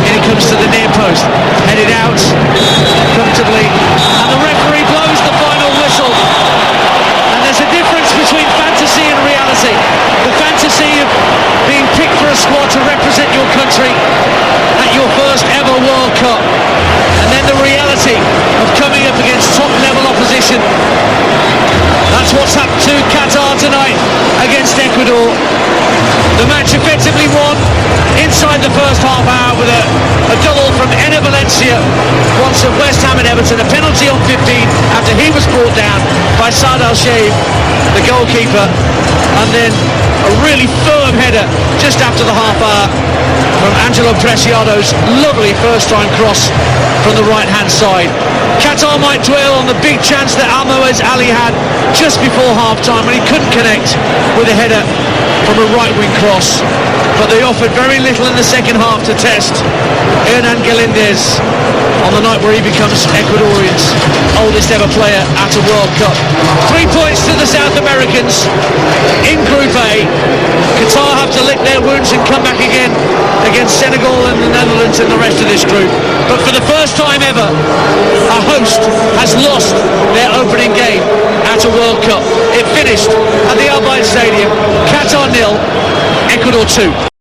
In it comes to the near post, headed out comfortably, and the referee blows the final whistle. And there's a difference between fantasy and reality. The fantasy of being picked for a squad to represent your country at your first ever World Cup, and then the reality of coming up against top level opposition. That's what's happened to Qatar tonight against Ecuador. The match effectively won inside the first half hour with a double from Enner Valencia, once of West Ham and Everton, a penalty on 15 after he was brought down by Saad Al-Shaib, the goalkeeper, and then a really firm header just after the half hour from Angelo Preciado's lovely first time cross from the right hand side. Qatar might dwell on the big chance that Almoez Ali had just before half time when he couldn't connect with a header from a right wing cross, but they offered very little in the second half to test Hernan Galindez on the night where he becomes Ecuadorian's oldest ever player at a World Cup. 3 points to the South Americans in Group A. Qatar have to lick their wounds and come back again against Senegal and the Netherlands in the rest of this group. But for the first time ever, a host has lost their opening game at a World Cup. It finished at the Al Bayt Stadium, Qatar 0, Ecuador 2.